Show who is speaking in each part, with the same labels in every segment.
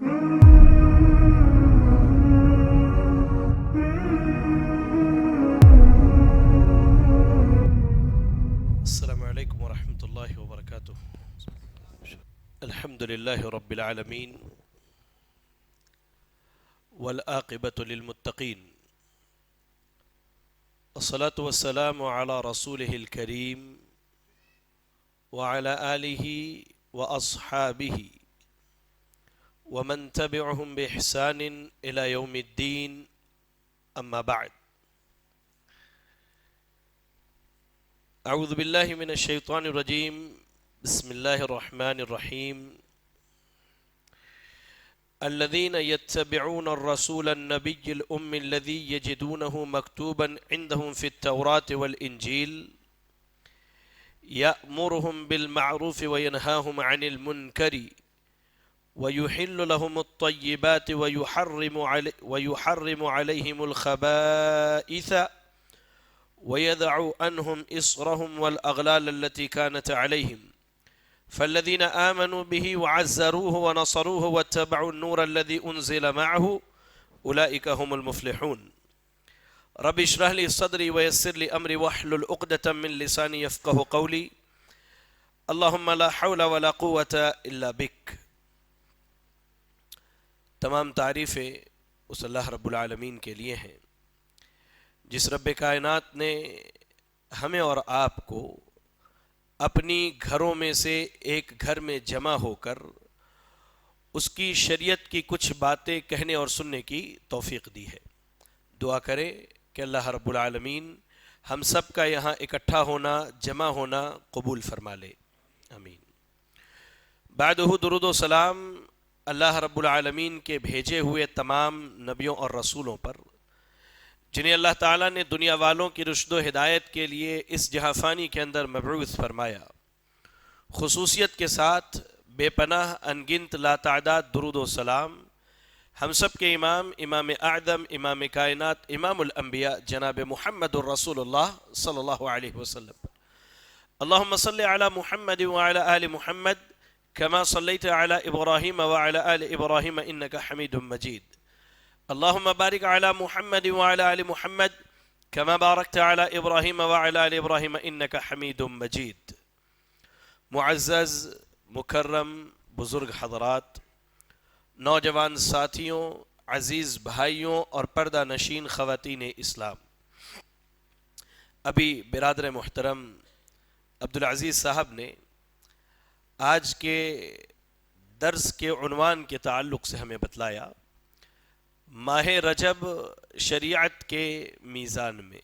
Speaker 1: السلام عليكم ورحمة الله وبركاته. الحمد لله رب العالمين والعاقبة للمتقين، الصلاة والسلام على رسوله الكريم وعلى آله وأصحابه ومن تبعهم بإحسان إلى يوم الدين، أما بعد. أعوذ بالله من الشيطان الرجيم، بسم الله الرحمن الرحيم. الذين يتبعون الرسول النبي الأمي الذي يجدونه مكتوبا عندهم في التوراة والإنجيل يأمرهم بالمعروف وينهاهم عن المنكر ويحل لهم الطيبات ويحرم عليهم الخبائث ويدع عنهم إصرهم والأغلال التي كانت عليهم، فالذين آمنوا به وعزروه ونصروه واتبعوا النور الذي أنزل معه أولئك هم المفلحون. رب اشرح لي صدري ويسر لي أمري واحلل عقدة من لساني يفقه قولي. اللهم لا حول ولا قوة إلا بك. تمام تعریفیں اس اللہ رب العالمین کے لیے ہیں جس رب کائنات نے ہمیں اور آپ کو اپنی گھروں میں سے ایک گھر میں جمع ہو کر اس کی شریعت کی کچھ باتیں کہنے اور سننے کی توفیق دی ہے. دعا کرے کہ اللہ رب العالمین ہم سب کا یہاں اکٹھا ہونا، جمع ہونا قبول فرما لے، آمین. بعدہ درود و سلام اللہ رب العالمین کے بھیجے ہوئے تمام نبیوں اور رسولوں پر جنہیں اللہ تعالیٰ نے دنیا والوں کی رشد و ہدایت کے لیے اس جہاں فانی کے اندر مبعوث فرمایا. خصوصیت کے ساتھ بے پناہ انگنت لاتعداد درود و سلام ہم سب کے امام، امام اعظم، امام کائنات، امام الانبیاء جناب محمد الرسول اللہ صلی اللہ علیہ وسلم پر. اللہم صلی علی محمد وعلی آل محمد كما صليت على إبراهيم وعلى آل إبراهيم إنك حميد مجيد. اللهم بارك على محمد وعلى آل محمد كما باركت على إبراهيم وعلى آل إبراهيم إنك حميد مجيد. معزز مکرم بزرگ حضرات، نوجوان ساتھیوں، عزیز بھائیوں اور پردہ نشین خواتین اسلام، ابھی برادر محترم عبدالعزیز صاحب نے آج کے درس کے عنوان کے تعلق سے ہمیں بتلایا ماہ رجب شریعت کے میزان میں.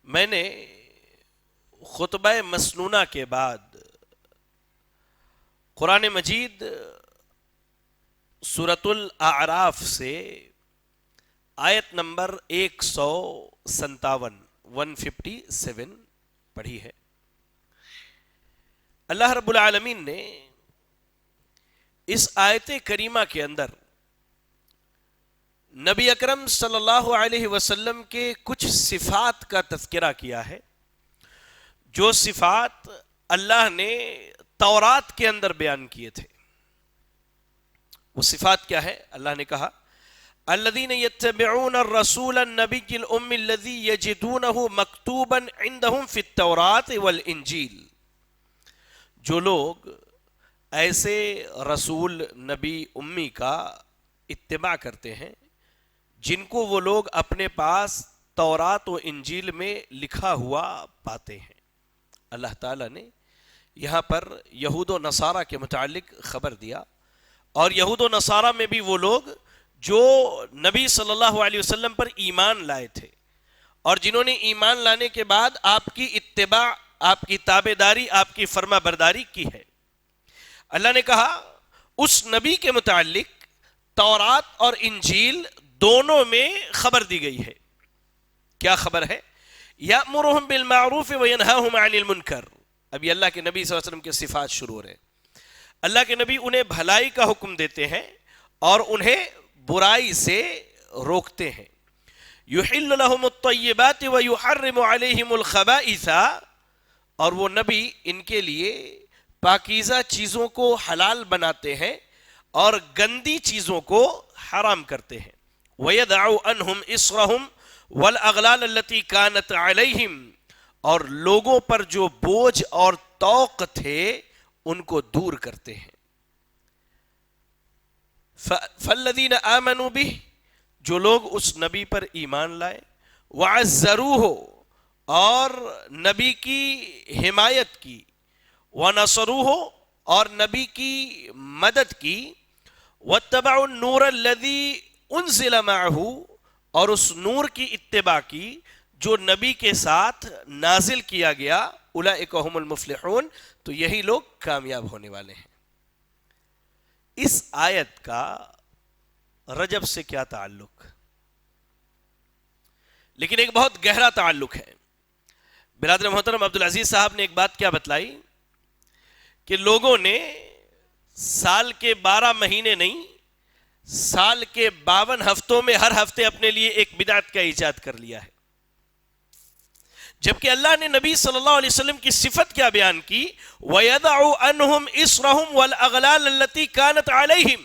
Speaker 1: میں نے خطبہ مسنونہ کے بعد قرآن مجید سورۃ الاعراف سے آیت نمبر 157 پڑھی ہے. اللہ رب العالمین نے اس آیت کریمہ کے اندر نبی اکرم صلی اللہ علیہ وسلم کے کچھ صفات کا تذکرہ کیا ہے جو صفات اللہ نے تورات کے اندر بیان کیے تھے. وہ صفات کیا ہے؟ اللہ نے کہا الذین یتبعون الرسول النبی الأمی الذی یجدونہ مکتوبا عندہم فی التوراۃ والانجیل. جو لوگ ایسے رسول نبی امی کا اتباع کرتے ہیں جن کو وہ لوگ اپنے پاس تورات و انجیل میں لکھا ہوا پاتے ہیں. اللہ تعالیٰ نے یہاں پر یہود و نصارہ کے متعلق خبر دیا، اور یہود و نصارہ میں بھی وہ لوگ جو نبی صلی اللہ علیہ وسلم پر ایمان لائے تھے اور جنہوں نے ایمان لانے کے بعد آپ کی اتباع، آپ کی تابعداری، آپ کی فرما برداری کی ہے. اللہ نے کہا اس نبی کے متعلق تورات اور انجیل دونوں میں خبر دی گئی ہے. کیا خبر ہے؟ یأمرہم بالمعروف وینہاہم عن المنکر. ابھی اللہ کے نبی صلی اللہ علیہ وسلم کے صفات شروع ہو رہے ہیں. اللہ کے نبی انہیں بھلائی کا حکم دیتے ہیں اور انہیں برائی سے روکتے ہیں. یحل لہم الطیبات ویحرم علیہم الخبائث. اور وہ نبی ان کے لیے پاکیزہ چیزوں کو حلال بناتے ہیں اور گندی چیزوں کو حرام کرتے ہیں. وَيَدَعُ عَنْهُمْ إِصْرَهُمْ وَالْأَغْلَالَ الَّتِي كَانَتْ عَلَيْهِمْ اور لوگوں پر جو بوجھ اور طوق تھے ان کو دور کرتے ہیں. فَالَّذِينَ آمَنُوا بِهِ جو لوگ اس نبی پر ایمان لائے، وَعَزَّرُوهُ اور نبی کی حمایت کی، وَنَصَرُوهُ اور نبی کی مدد کی، وَاتَّبَعُوا النُّورَ الَّذِي أُنزِلَ مَعَهُ اور اس نور کی اتباع کی جو نبی کے ساتھ نازل کیا گیا، اولئک هم المفلحون تو یہی لوگ کامیاب ہونے والے ہیں. اس آیت کا رجب سے کیا تعلق؟ لیکن ایک بہت گہرا تعلق ہے. برادر محترم عبدالعزیز صاحب نے ایک بات کیا بتلائی کہ لوگوں نے سال کے 12 مہینے نہیں، سال کے 52 ہفتوں میں ہر ہفتے اپنے لیے ایک بدعت کا ایجاد کر لیا ہے. جبکہ اللہ نے نبی صلی اللہ علیہ وسلم کی صفت کیا بیان کی، وَيَدَعُ عَنْهُمْ إِصْرَهُمْ وَالْأَغْلَالَ الَّتِي كَانَتْ عَلَيْهِمْ.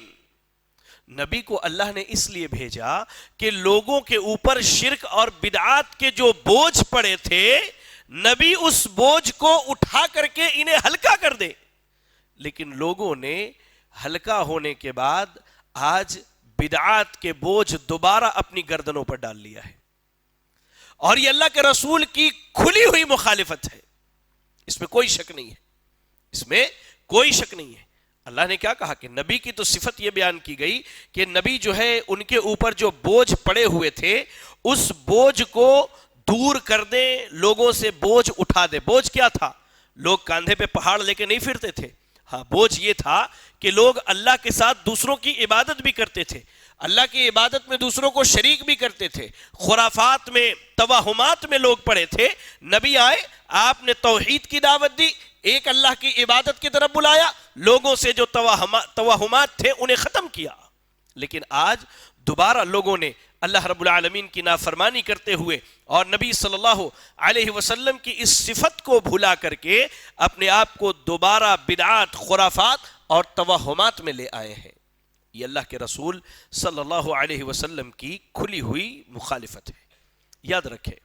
Speaker 1: نبی کو اللہ نے اس لیے بھیجا کہ لوگوں کے اوپر شرک اور بدعات کے جو بوجھ پڑے تھے، نبی اس بوجھ کو اٹھا کر کے انہیں ہلکا کر دے. لیکن لوگوں نے ہلکا ہونے کے بعد آج بدعات کے بوجھ دوبارہ اپنی گردنوں پر ڈال لیا ہے، اور یہ اللہ کے رسول کی کھلی ہوئی مخالفت ہے. اس میں کوئی شک نہیں ہے، اس میں کوئی شک نہیں ہے. اللہ نے کیا کہا کہ نبی کی تو صفت یہ بیان کی گئی کہ نبی جو ہے ان کے اوپر جو بوجھ پڑے ہوئے تھے اس بوجھ کو دور کر دے، لوگوں سے بوجھ اٹھا دے. بوجھ کیا تھا؟ لوگ کاندھے پہ پہاڑ لے کے نہیں پھرتے تھے. ہاں، بوجھ یہ تھا کہ لوگ اللہ کے ساتھ دوسروں کی عبادت بھی کرتے تھے، اللہ کی عبادت میں دوسروں کو شریک بھی کرتے تھے، خرافات میں توہمات میں لوگ پڑے تھے. نبی آئے، آپ نے توحید کی دعوت دی، ایک اللہ کی عبادت کی طرف بلایا، لوگوں سے جو توہمات تھے انہیں ختم کیا. لیکن آج دوبارہ لوگوں نے اللہ رب العالمین کی نافرمانی کرتے ہوئے اور نبی صلی اللہ علیہ وسلم کی اس صفت کو بھلا کر کے اپنے آپ کو دوبارہ بدعات، خرافات اور توہمات میں لے آئے ہیں. یہ اللہ کے رسول صلی اللہ علیہ وسلم کی کھلی ہوئی مخالفت ہے. یاد رکھیں،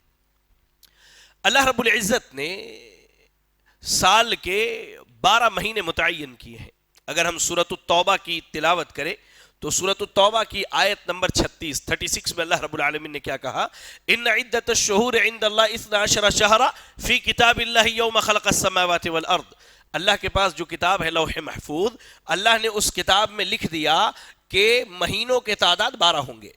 Speaker 1: اللہ رب العزت نے سال کے 12 مہینے متعین کیے ہیں. اگر ہم سورۃ التوبہ کی تلاوت کریں تو سورۃ التوبہ کی آیت نمبر 36 میں اللہ رب العالمین نے کیا کہا؟ ان عدت الشہور عند اللہ 12 شہرا فی کتاب اللہ یوم خلق السماوات والارض. اللہ کے پاس جو کتاب ہے لوح محفوظ، اللہ نے اس کتاب میں لکھ دیا کہ مہینوں کے تعداد 12 ہوں گے.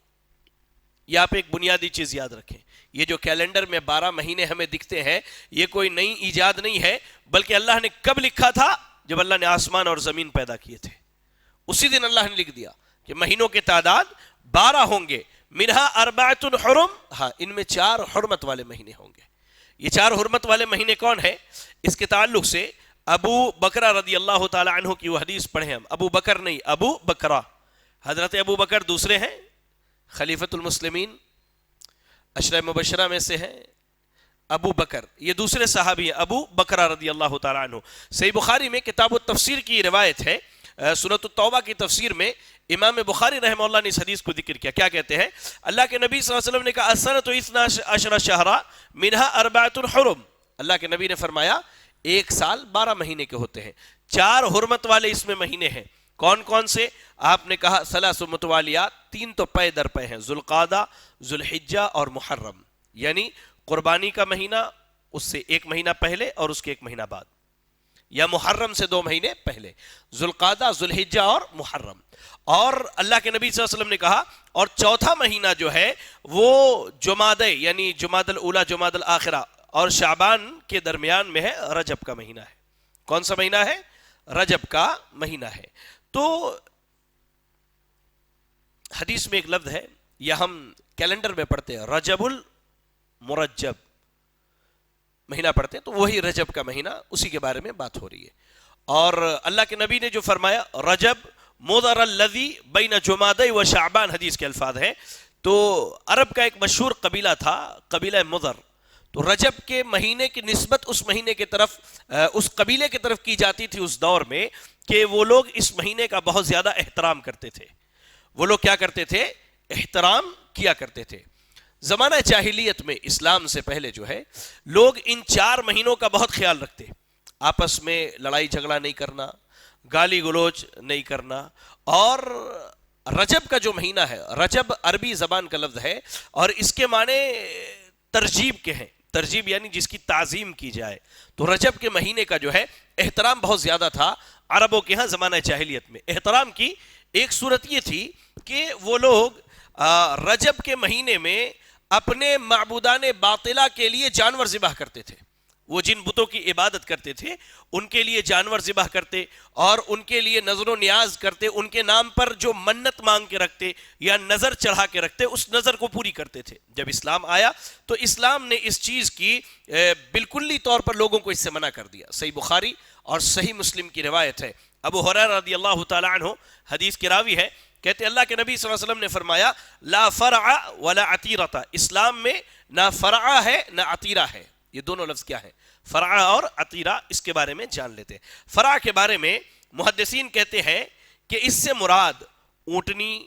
Speaker 1: یہ آپ ایک بنیادی چیز یاد رکھیں، یہ جو کیلنڈر میں 12 مہینے ہمیں دکھتے ہیں یہ کوئی نئی ایجاد نہیں ہے، بلکہ اللہ نے کب لکھا تھا؟ جب اللہ نے آسمان اور زمین پیدا کیے تھے، اسی دن اللہ نے لکھ دیا کہ مہینوں کے تعداد 12 ہوں گے. منہا اربعۃ حرم، ہاں ان میں 4 حرمت والے مہینے ہوں گے. یہ 4 حرمت والے مہینے کون ہیں؟ اس کے تعلق سے ابو بکرہ رضی اللہ تعالی عنہ کی وہ حدیث پڑھیں ہم. ابو بکر نہیں، ابو بکرہ. حضرت ابو بکر دوسرے ہیں خلیفۃ المسلمین، عشرہ مبشرہ میں سے ہیں. ابو بکر یہ دوسرے صحابی ہیں، ابو بکرہ رضی اللہ تعالی عنہ. صحیح بخاری میں کتاب التفسیر کی روایت ہے، سورۃ التوبہ کی تفسیر میں امام بخاری رحمہ اللہ نے اس حدیث کو ذکر کیا. کیا کہتے ہیں؟ اللہ کے نبی صلی اللہ علیہ وسلم نے کہا السنۃ 12 شہرا منہا اربعۃ حرم. اللہ کے نبی نے فرمایا ایک سال 12 مہینے کے ہوتے ہیں، 4 حرمت والے اس میں مہینے ہیں. کون کون سے؟ آپ نے کہا ثلاث متوالیات، 3 تو پے در پے ہیں، ذوالقعدہ، ذوالحجہ اور محرم. یعنی قربانی کا مہینہ اس سے 1 مہینہ پہلے اور اس کے 1 مہینہ بعد، یا محرم سے 2 مہینے پہلے، ذوالقعدہ، ذوالحجہ اور محرم. اور اللہ کے نبی صلی اللہ علیہ وسلم نے کہا اور چوتھا مہینہ جو ہے وہ جمادی یعنی جمادی الاولی جمادی الاخرہ اور شعبان کے درمیان میں ہے، رجب کا مہینہ ہے. کون سا مہینہ ہے؟ رجب کا مہینہ ہے. تو حدیث میں ایک لفظ ہے، یا ہم کیلنڈر میں پڑھتے ہیں رجب المرجب مہینہ پڑھتے ہیں، تو وہی رجب کا مہینہ، اسی کے بارے میں بات ہو رہی ہے. اور اللہ کے نبی نے جو فرمایا رجب مضر الذی بین جمادی و شعبان، حدیث کے الفاظ ہیں. تو عرب کا ایک مشہور قبیلہ تھا، قبیلہ مضر. تو رجب کے مہینے کی نسبت اس مہینے کی طرف اس قبیلے کی طرف کی جاتی تھی اس دور میں کہ وہ لوگ اس مہینے کا بہت زیادہ احترام کرتے تھے. وہ لوگ کیا کرتے تھے؟ احترام کیا کرتے تھے. زمانہ جاہلیت میں اسلام سے پہلے جو ہے لوگ ان 4 مہینوں کا بہت خیال رکھتے. آپس میں لڑائی جھگڑا نہیں کرنا, گالی گلوچ نہیں کرنا. اور رجب کا جو مہینہ ہے, رجب عربی زبان کا لفظ ہے اور اس کے معنی ترجیب کے ہیں. ترجیب یعنی جس کی تعظیم کی جائے. تو رجب کے مہینے کا جو ہے احترام بہت زیادہ تھا عربوں کے ہاں زمانہ جاہلیت میں. احترام کی ایک صورت یہ تھی کہ وہ لوگ رجب کے مہینے میں اپنے معبودان باطلہ کے لیے جانور ذبح کرتے تھے. وہ جن بتوں کی عبادت کرتے تھے ان کے لیے جانور ذبح کرتے اور ان کے لیے نظر و نیاز کرتے. ان کے نام پر جو منت مانگ کے رکھتے یا نظر چڑھا کے رکھتے اس نظر کو پوری کرتے تھے. جب اسلام آیا تو اسلام نے اس چیز کی بالکلی طور پر لوگوں کو اس سے منع کر دیا. صحیح بخاری اور صحیح مسلم کی روایت ہے. ابو ہریرہ رضی اللہ تعالی عنہ حدیث کے راوی ہے, کہتے اللہ کے نبی صلی اللہ علیہ وسلم نے فرمایا لا فرع ولا عتیرہ. اسلام میں نہ فرع ہے نہ عتیرہ ہے. یہ دونوں لفظ کیا ہے؟ فرع اور عتیرہ. اس کے بارے میں جان لیتے ہیں. فرع کے بارے میں محدثین کہتے ہیں کہ اس سے مراد اونٹنی,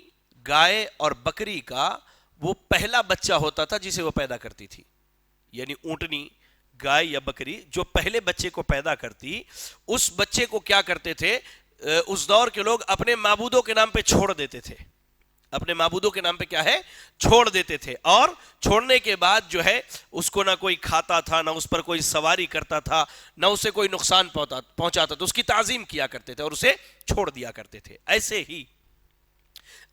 Speaker 1: گائے اور بکری کا وہ پہلا بچہ ہوتا تھا جسے وہ پیدا کرتی تھی. یعنی اونٹنی, گائے یا بکری جو پہلے بچے کو پیدا کرتی, اس بچے کو کیا کرتے تھے اس دور کے لوگ اپنے معبودوں کے نام پہ چھوڑ دیتے تھے. اپنے معبودوں کے نام پہ کیا ہے؟ چھوڑ دیتے تھے. اور چھوڑنے کے بعد جو ہے اس کو نہ کوئی کھاتا تھا, نہ اس پر کوئی سواری کرتا تھا, نہ اسے کوئی نقصان پہنچاتا تھا. اس کی تعظیم کیا کرتے تھے اور اسے چھوڑ دیا کرتے تھے. ایسے ہی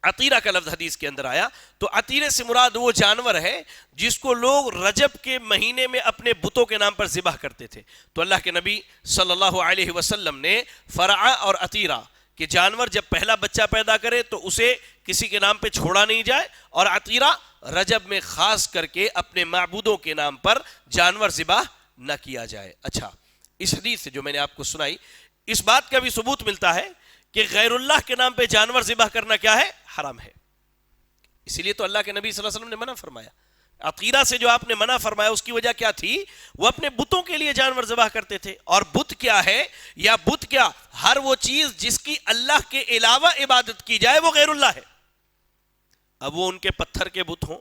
Speaker 1: عتیرہ کا لفظ حدیث کے اندر آیا تو عتیرے سے مراد وہ جانور ہے جس کو لوگ رجب کے مہینے میں اپنے بتوں کے نام پر ذبح کرتے تھے. تو اللہ کے نبی صلی اللہ علیہ وسلم نے فرع اور عتیرہ کہ جانور جب پہلا بچہ پیدا کرے تو اسے کسی کے نام پہ چھوڑا نہیں جائے, اور عتیرہ رجب میں خاص کر کے اپنے معبودوں کے نام پر جانور ذبح نہ کیا جائے. اچھا, اس حدیث سے جو میں نے آپ کو سنائی اس بات کا بھی ثبوت ملتا ہے کہ غیر اللہ کے نام پہ جانور ذبح کرنا کیا ہے؟ حرام ہے. اسی لیے تو اللہ کے نبی صلی اللہ علیہ وسلم نے منع فرمایا. عقیدہ سے جو آپ نے منع فرمایا اس کی وجہ کیا تھی؟ وہ اپنے بتوں کے لیے جانور ذبح کرتے تھے. اور بت کیا ہے؟ یا بت کیا؟ ہر وہ چیز جس کی اللہ کے علاوہ عبادت کی جائے وہ غیر اللہ ہے. اب وہ ان کے پتھر کے بت ہوں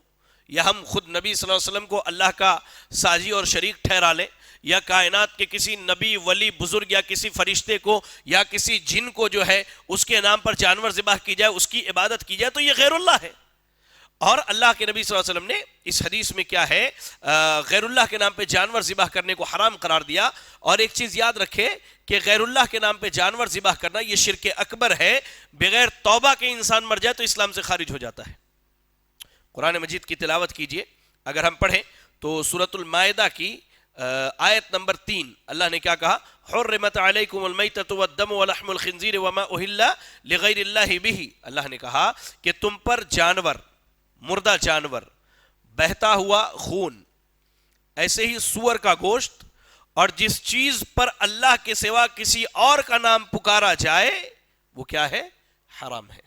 Speaker 1: یا ہم خود نبی صلی اللہ علیہ وسلم کو اللہ کا ساجی اور شریک ٹھہرا لیں, یا کائنات کے کسی نبی ولی بزرگ یا کسی فرشتے کو یا کسی جن کو جو ہے اس کے نام پر جانور ذبح کی جائے, اس کی عبادت کی جائے, تو یہ غیر اللہ ہے. اور اللہ کے نبی صلی اللہ علیہ وسلم نے اس حدیث میں کیا ہے غیر اللہ کے نام پہ جانور ذبح کرنے کو حرام قرار دیا. اور ایک چیز یاد رکھے کہ غیر اللہ کے نام پہ جانور ذبح کرنا یہ شرک اکبر ہے. بغیر توبہ کے انسان مر جائے تو اسلام سے خارج ہو جاتا ہے. قرآن مجید کی تلاوت کیجئے. اگر ہم پڑھیں تو سورۃ المائدہ کی آیت نمبر 3 اللہ نے کیا کہا؟ حرمت علیکم المیتۃ والدم ولحم الخنزیر وما اہل لغیر اللہ بہ. اللہ نے کہا کہ تم پر جانور, مردہ جانور, بہتا ہوا خون, ایسے ہی سور کا گوشت, اور جس چیز پر اللہ کے سوا کسی اور کا نام پکارا جائے وہ کیا ہے؟ حرام ہے.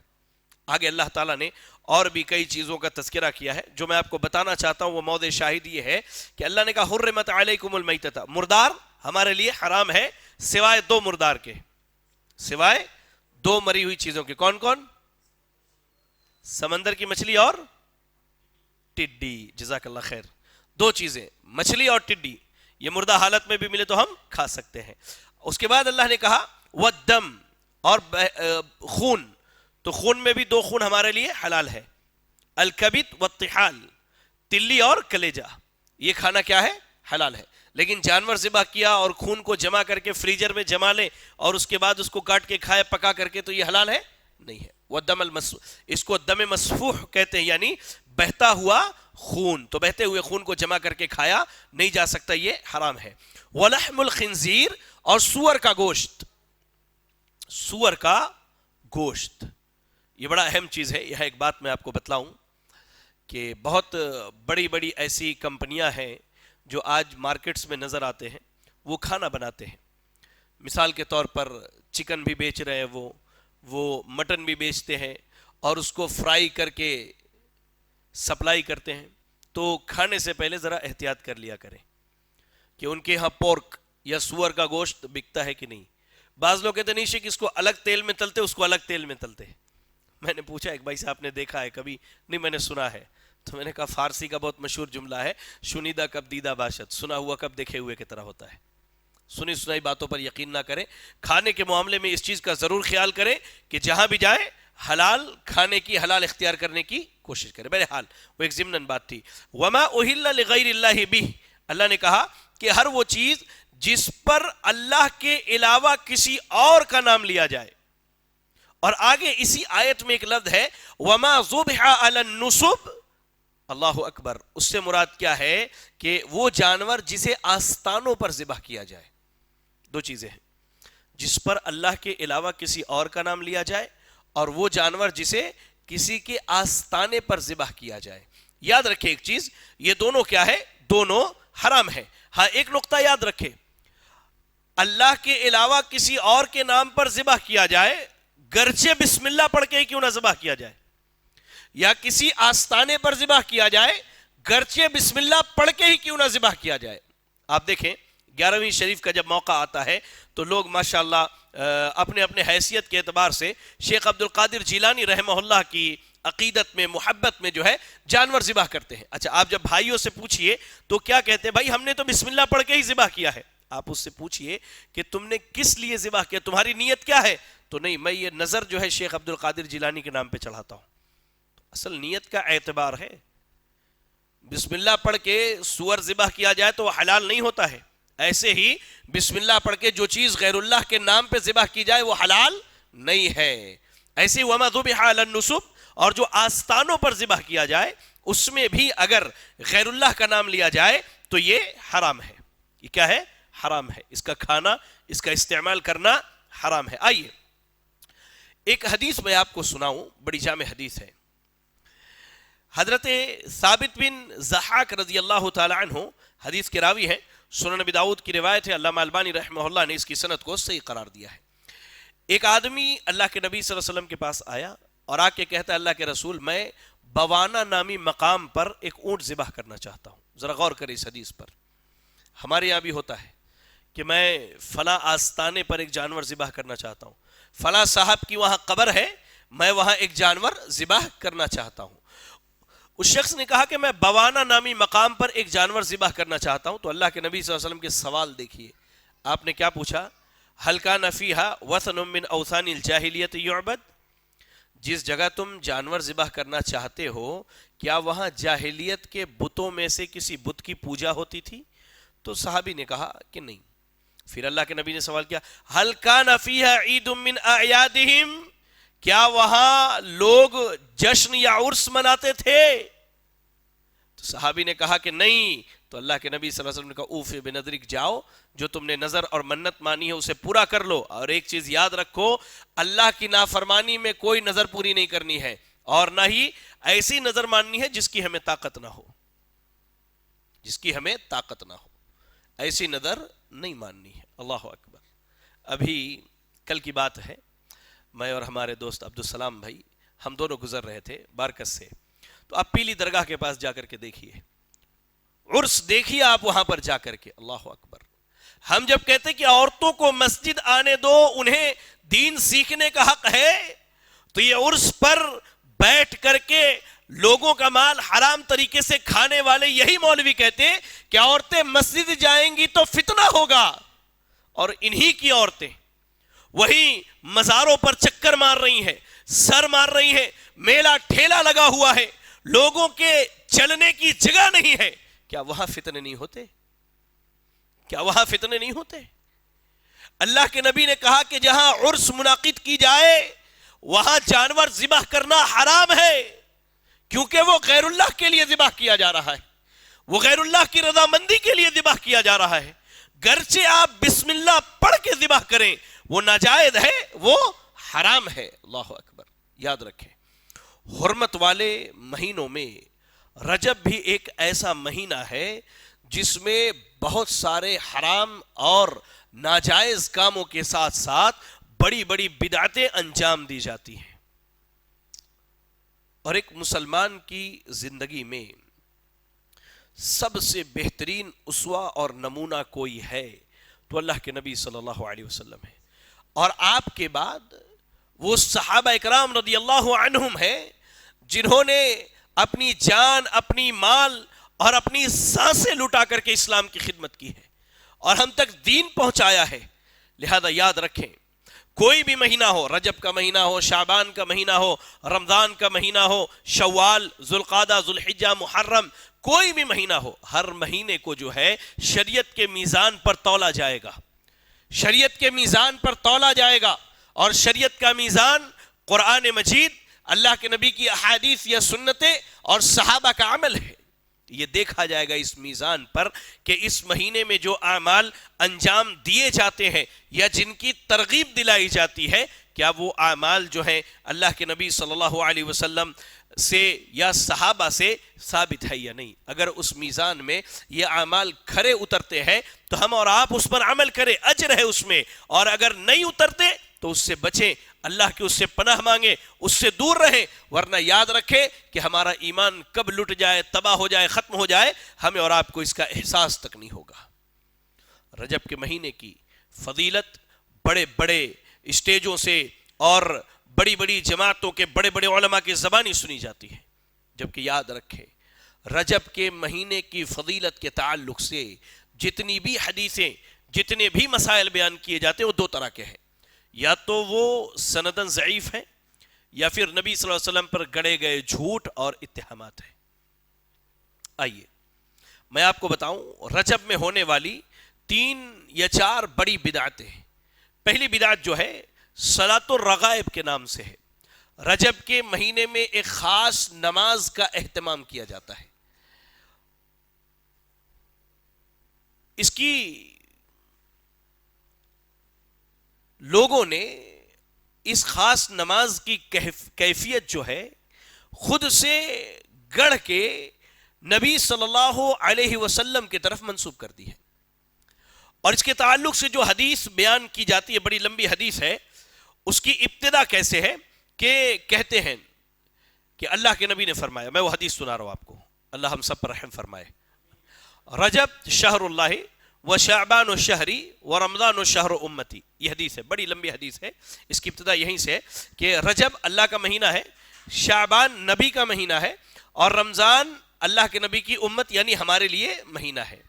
Speaker 1: آگے اللہ تعالیٰ نے اور بھی کئی چیزوں کا تذکرہ کیا ہے. جو میں آپ کو بتانا چاہتا ہوں وہ موضع شاہد یہ ہے کہ اللہ نے کہا حرمت علیکم المیتۃ, مردار ہمارے لیے حرام ہے سوائے 2 مردار کے, سوائے 2 مری ہوئی چیزوں کے. کون کون؟ سمندر کی مچھلی اور ٹڈی. جزاک اللہ خیر. 2 چیزیں, مچھلی اور ٹڈی, یہ مردہ حالت میں بھی ملے تو ہم کھا سکتے ہیں. اس کے بعد اللہ نے کہا والدم, اور خون. تو خون میں بھی 2 خون ہمارے لیے حلال ہے, الکبد والطحال, تلی اور کلیجہ. یہ کھانا کیا ہے؟ حلال ہے. لیکن جانور ذبح کیا اور خون کو جمع کر کے فریزر میں جما لے اور اس کے بعد اس کو کاٹ کے کھائے پکا کر کے, تو یہ حلال ہے نہیں ہے. والدم اس کو دم مسفوح کہتے ہیں, یعنی بہتا ہوا خون. تو بہتے ہوئے خون کو جمع کر کے کھایا نہیں جا سکتا, یہ حرام ہے. ولحم الخنزیر, اور سور کا گوشت. سور کا گوشت یہ بڑا اہم چیز ہے. یہاں ایک بات میں آپ کو بتلاؤں کہ بہت بڑی بڑی ایسی کمپنیاں ہیں جو آج مارکیٹس میں نظر آتے ہیں, وہ کھانا بناتے ہیں. مثال کے طور پر چکن بھی بیچ رہے ہیں, وہ مٹن بھی بیچتے ہیں, اور اس کو فرائی کر کے سپلائی کرتے ہیں. تو کھانے سے پہلے ذرا احتیاط کر لیا کریں. کہ ان کے ہاں پورک یا سور کا گوشت بکتا ہے کہ نہیں. بعض لوگ کہتے نہیں شیخ اس کو الگ تیل میں تلتے, اس کو الگ تیل میں تلتے. میں نے پوچھا ایک بھائی سے آپ نے دیکھا ہے کبھی؟ نہیں میں نے سنا ہے. تو میں نے کہا فارسی کا بہت مشہور جملہ ہے, شنیدہ کب دیدہ باشد, سنا ہوا کب دیکھے ہوئے کی طرح ہوتا ہے. سنی سنائی باتوں پر یقین نہ کریں. کھانے کے معاملے میں اس چیز کا ضرور خیال کریں کہ جہاں بھی جائے حلال کھانے کی, حلال اختیار کرنے کی کوشش کریں. بہرحال وہ ایک ضمناً بات تھی. وما اہل لغیر اللہ بہ, اللہ نے کہا کہ ہر وہ چیز جس پر اللہ کے علاوہ کسی اور کا نام لیا جائے. اور آگے اسی آیت میں ایک لفظ ہے وما ذبح علی النصب, اللہ اکبر. اس سے مراد کیا ہے کہ وہ جانور جسے آستانوں پر ذبح کیا جائے. دو چیزیں ہیں, جس پر اللہ کے علاوہ کسی اور کا نام لیا جائے, اور وہ جانور جسے کسی کے آستانے پر ذبح کیا جائے. یاد رکھیں ایک چیز, یہ دونوں کیا ہے؟ دونوں حرام ہے. ہاں ایک نقطہ یاد رکھیں, اللہ کے علاوہ کسی اور کے نام پر ذبح کیا جائے, گرچہ بسم اللہ پڑھ کے ہی کیوں نہ ذبح کیا جائے, یا کسی آستانے پر ذبح کیا جائے گرچہ بسم اللہ پڑھ کے ہی کیوں نہ ذبح کیا جائے. آپ دیکھیں 11ویں شریف کا جب موقع آتا ہے تو لوگ ماشاءاللہ اپنے اپنے حیثیت کے اعتبار سے شیخ عبد القادر جیلانی رحمہ اللہ کی عقیدت میں, محبت میں جو ہے جانور ذبح کرتے ہیں. اچھا آپ جب بھائیوں سے پوچھئے تو کیا کہتے ہیں؟ بھائی ہم نے تو بسم اللہ پڑھ کے ہی ذبح کیا ہے. آپ اس سے پوچھئے کہ تم نے کس لیے ذبح کیا, تمہاری نیت کیا ہے؟ تو نہیں میں یہ نظر جو ہے شیخ عبد القادر جیلانی کے نام پہ چڑھاتا ہوں. اصل نیت کا اعتبار ہے. بسم اللہ پڑھ کے سور ذبح کیا جائے تو وہ حلال نہیں ہوتا ہے. ایسے ہی بسم اللہ پڑھ کے جو چیز غیر اللہ کے نام پہ ذبح کی جائے وہ حلال نہیں ہے. ایسے وما ذبح علی النصب, اور جو آستانوں پر ذبح کیا جائے اس میں بھی اگر غیر اللہ کا نام لیا جائے تو یہ حرام ہے. یہ کیا ہے؟ حرام ہے. اس کا کھانا, اس کا استعمال کرنا حرام ہے. آئیے ایک حدیث میں آپ کو سناؤں, بڑی جامع حدیث ہے. حضرت ثابت بن ضحاک رضی اللہ تعالی عنہ حدیث کے راوی ہیں. سنن نبی داؤد کی روایت ہے. علامہ البانی رحمہ اللہ نے اس کی سند کو صحیح قرار دیا ہے. ایک آدمی اللہ کے نبی صلی اللہ علیہ وسلم کے پاس آیا اور آ کے کہتا ہے اللہ کے رسول میں بوانا نامی مقام پر ایک اونٹ ذبح کرنا چاہتا ہوں. ذرا غور کریں اس حدیث پر. ہمارے یہاں بھی ہوتا ہے کہ میں فلاں آستانے پر ایک جانور ذبح کرنا چاہتا ہوں, فلاں صاحب کی وہاں قبر ہے, میں وہاں ایک جانور ذبح کرنا چاہتا ہوں. اس شخص نے کہا کہ میں بوانا نامی مقام پر ایک جانور ذبح کرنا چاہتا ہوں. تو اللہ کے نبی صلی اللہ علیہ وسلم کے سوال دیکھیے. آپ نے کیا پوچھا؟ هل كان فيها وثن من اوثان الجاہلیت يعبد, جس جگہ تم جانور ذبح کرنا چاہتے ہو کیا وہاں جاہلیت کے بتوں میں سے کسی بت کی پوجا ہوتی تھی؟ تو صحابی نے کہا کہ نہیں. پھر اللہ کے نبی نے سوال کیا هل كان فيها عيد من اعيادهم, کیا وہاں لوگ جشن یا عرس مناتے تھے؟ تو صحابی نے کہا کہ نہیں. تو اللہ کے نبی صلی اللہ علیہ وسلم نے کہا اوف بنظرک, جاؤ جو تم نے نظر اور منت مانی ہے اسے پورا کر لو. اور ایک چیز یاد رکھو, اللہ کی نافرمانی میں کوئی نظر پوری نہیں کرنی ہے, اور نہ ہی ایسی نظر ماننی ہے جس کی ہمیں طاقت نہ ہو, جس کی ہمیں طاقت نہ ہو, ایسی نظر نہیں ماننی ہے. اللہ اکبر. ابھی کل کی بات ہے, میں اور ہمارے دوست عبدالسلام بھائی ہم دونوں گزر رہے تھے بارکس سے. تو آپ پیلی درگاہ کے پاس جا کر کے دیکھیے, عرس دیکھیے آپ وہاں پر جا کر کے. اللہ اکبر. ہم جب کہتے کہ عورتوں کو مسجد آنے دو, انہیں دین سیکھنے کا حق ہے, تو یہ عرس پر بیٹھ کر کے لوگوں کا مال حرام طریقے سے کھانے والے یہی مولوی کہتے کہ عورتیں مسجد جائیں گی تو فتنہ ہوگا, اور انہی کی عورتیں وہی مزاروں پر چکر مار رہی ہیں, سر مار رہی ہیں, میلہ ٹھیلا لگا ہوا ہے, لوگوں کے چلنے کی جگہ نہیں ہے. کیا وہاں فتنے نہیں ہوتے؟ کیا وہاں فتنے نہیں ہوتے؟ اللہ کے نبی نے کہا کہ جہاں عرس منعقد کی جائے وہاں جانور ذبح کرنا حرام ہے, کیونکہ وہ غیر اللہ کے لیے ذبح کیا جا رہا ہے, وہ غیر اللہ کی رضامندی کے لیے ذبح کیا جا رہا ہے. گرچہ آپ بسم اللہ پڑھ کے ذبح کریں وہ ناجائز ہے, وہ حرام ہے. اللہ اکبر. یاد رکھیں حرمت والے مہینوں میں رجب بھی ایک ایسا مہینہ ہے جس میں بہت سارے حرام اور ناجائز کاموں کے ساتھ ساتھ بڑی بڑی بدعتیں انجام دی جاتی ہیں. اور ایک مسلمان کی زندگی میں سب سے بہترین اسوہ اور نمونہ کوئی ہے تو اللہ کے نبی صلی اللہ علیہ وسلم ہے، اور آپ کے بعد وہ صحابہ اکرام رضی اللہ عنہم ہیں جنہوں نے اپنی جان، اپنی مال اور اپنی سانسیں لٹا کر کے اسلام کی خدمت کی ہے اور ہم تک دین پہنچایا ہے۔ لہذا یاد رکھیں، کوئی بھی مہینہ ہو، رجب کا مہینہ ہو، شعبان کا مہینہ ہو، رمضان کا مہینہ ہو، شوال، ذوالقعدہ، ذوالحجہ، محرم، کوئی بھی مہینہ ہو، ہر مہینے کو جو ہے شریعت کے میزان پر تولا جائے گا، شریعت کے میزان پر تولا جائے گا، اور شریعت کا میزان قرآن مجید، اللہ کے نبی کی احادیث یا سنتیں اور صحابہ کا عمل ہے۔ یہ دیکھا جائے گا اس میزان پر کہ اس مہینے میں جو اعمال انجام دیے جاتے ہیں یا جن کی ترغیب دلائی جاتی ہے، کیا وہ اعمال جو ہیں اللہ کے نبی صلی اللہ علیہ وسلم سے یا صحابہ سے ثابت ہے یا نہیں۔ اگر اس میزان میں یہ اعمال کھرے اترتے ہیں تو ہم اور آپ اس پر عمل کریں، اجر ہے اس میں، اور اگر نہیں اترتے تو اس سے بچیں، اللہ کی اس سے پناہ مانگیں، اس سے دور رہیں، ورنہ یاد رکھیں کہ ہمارا ایمان کب لٹ جائے، تباہ ہو جائے، ختم ہو جائے، ہمیں اور آپ کو اس کا احساس تک نہیں ہوگا۔ رجب کے مہینے کی فضیلت بڑے بڑے اسٹیجوں سے اور بڑی بڑی جماعتوں کے بڑے بڑے علماء کی زبانی سنی جاتی ہے، جبکہ یاد رکھیں رجب کے مہینے کی فضیلت کے تعلق سے جتنی بھی حدیثیں، جتنے بھی مسائل بیان کیے جاتے ہیں وہ دو طرح کے ہیں، یا تو وہ سندن ضعیف ہیں یا پھر نبی صلی اللہ علیہ وسلم پر گڑے گئے جھوٹ اور اتہامات ہیں۔ آئیے میں آپ کو بتاؤں رجب میں ہونے والی 3 یا 4 بڑی بدعتیں ہیں۔ پہلی بدعت جو ہے صلاۃ الرغائب کے نام سے ہے۔ رجب کے مہینے میں ایک خاص نماز کا اہتمام کیا جاتا ہے، اس کی لوگوں نے اس خاص نماز کی کیفیت جو ہے خود سے گڑھ کے نبی صلی اللہ علیہ وسلم کی طرف منسوب کر دی ہے، اور اس کے تعلق سے جو حدیث بیان کی جاتی ہے، بڑی لمبی حدیث ہے، اس کی ابتدا کیسے ہے کہ کہتے ہیں کہ اللہ کے نبی نے فرمایا، میں وہ حدیث سنا رہا ہوں آپ کو، اللہ ہم سب پر رحم فرمائے، رجب شہر اللہ و شعبان شہری و رمضان شہر امتی، یہ حدیث ہے، بڑی لمبی حدیث ہے، اس کی ابتدا یہیں سے ہے کہ رجب اللہ کا مہینہ ہے، شعبان نبی کا مہینہ ہے، اور رمضان اللہ کے نبی کی امت یعنی ہمارے لیے مہینہ ہے۔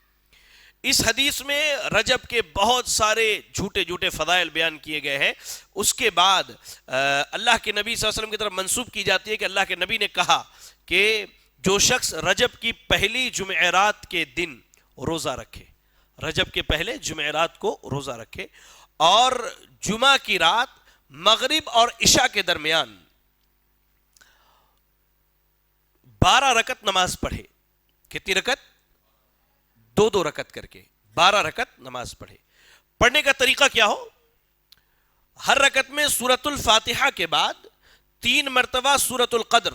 Speaker 1: اس حدیث میں رجب کے بہت سارے جھوٹے جھوٹے فضائل بیان کیے گئے ہیں۔ اس کے بعد اللہ کے نبی صلی اللہ علیہ وسلم کی طرف منسوب کی جاتی ہے کہ اللہ کے نبی نے کہا کہ جو شخص رجب کی پہلی جمعرات کے دن روزہ رکھے، رجب کے پہلے جمعرات کو روزہ رکھے، اور جمعہ کی رات مغرب اور عشاء کے درمیان 12 رکعت نماز پڑھے، کتنی رکعت؟ 2 رکعت کر کے 12 رکعت نماز پڑھے۔ پڑھنے کا طریقہ کیا ہو؟ ہر رکعت میں سورۃ الفاتحہ کے بعد 3 مرتبہ سورۃ القدر،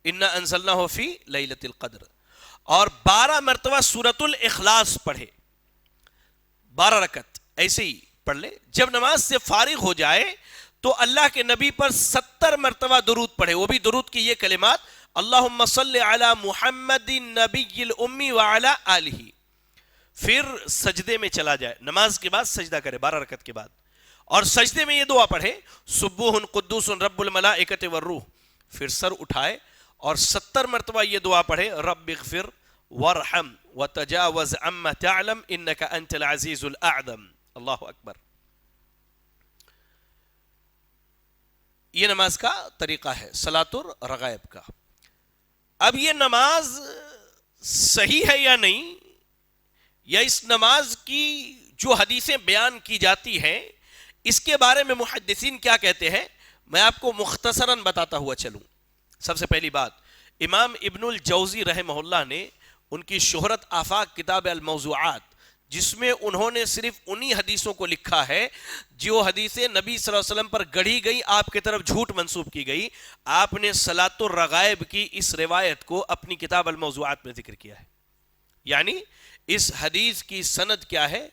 Speaker 1: انا انزلناہ فی لیلۃ القدر، اور 12 مرتبہ سورۃ الاخلاص پڑھے، 12 رکعت ایسے ہی پڑھ لے۔ جب نماز سے فارغ ہو جائے تو اللہ کے نبی پر 70 مرتبہ درود پڑھے، وہ بھی درود کی یہ کلمات، اللہم صلی علی محمد نبی الامی وعلی آلہ، پھر سجدے میں چلا جائے، نماز کے بعد سجدہ کرے 12 رکعت کے بعد، اور سجدے میں یہ دعا پڑھے سبوح قدوس رب الملائکۃ والروح، پھر سر اٹھائے اور 70 مرتبہ یہ دعا پڑھے رب اغفر وارحم وتجاوز عما تعلم انک انت العزیز الاعظم، اللہ اکبر۔ یہ نماز کا طریقہ ہے صلاۃ الرغائب کا۔ اب یہ نماز صحیح ہے یا نہیں، یا اس نماز کی جو حدیثیں بیان کی جاتی ہیں اس کے بارے میں محدثین کیا کہتے ہیں، میں آپ کو مختصراً بتاتا ہوا چلوں۔ سب سے پہلی بات، امام ابن الجوزی رحمہ اللہ نے ان کی شہرت آفاق کتاب الموضوعات، جس میں انہوں نے صرف انہی حدیثوں کو لکھا ہے جو حدیثیں نبی صلی اللہ علیہ وسلم پر گڑھی گئی، آپ کی طرف جھوٹ منسوب کی گئی، آپ نے صلاۃ الرغائب کی اس روایت کو اپنی کتاب الموضوعات میں ذکر کیا ہے۔ یعنی اس حدیث کی سند کیا ہے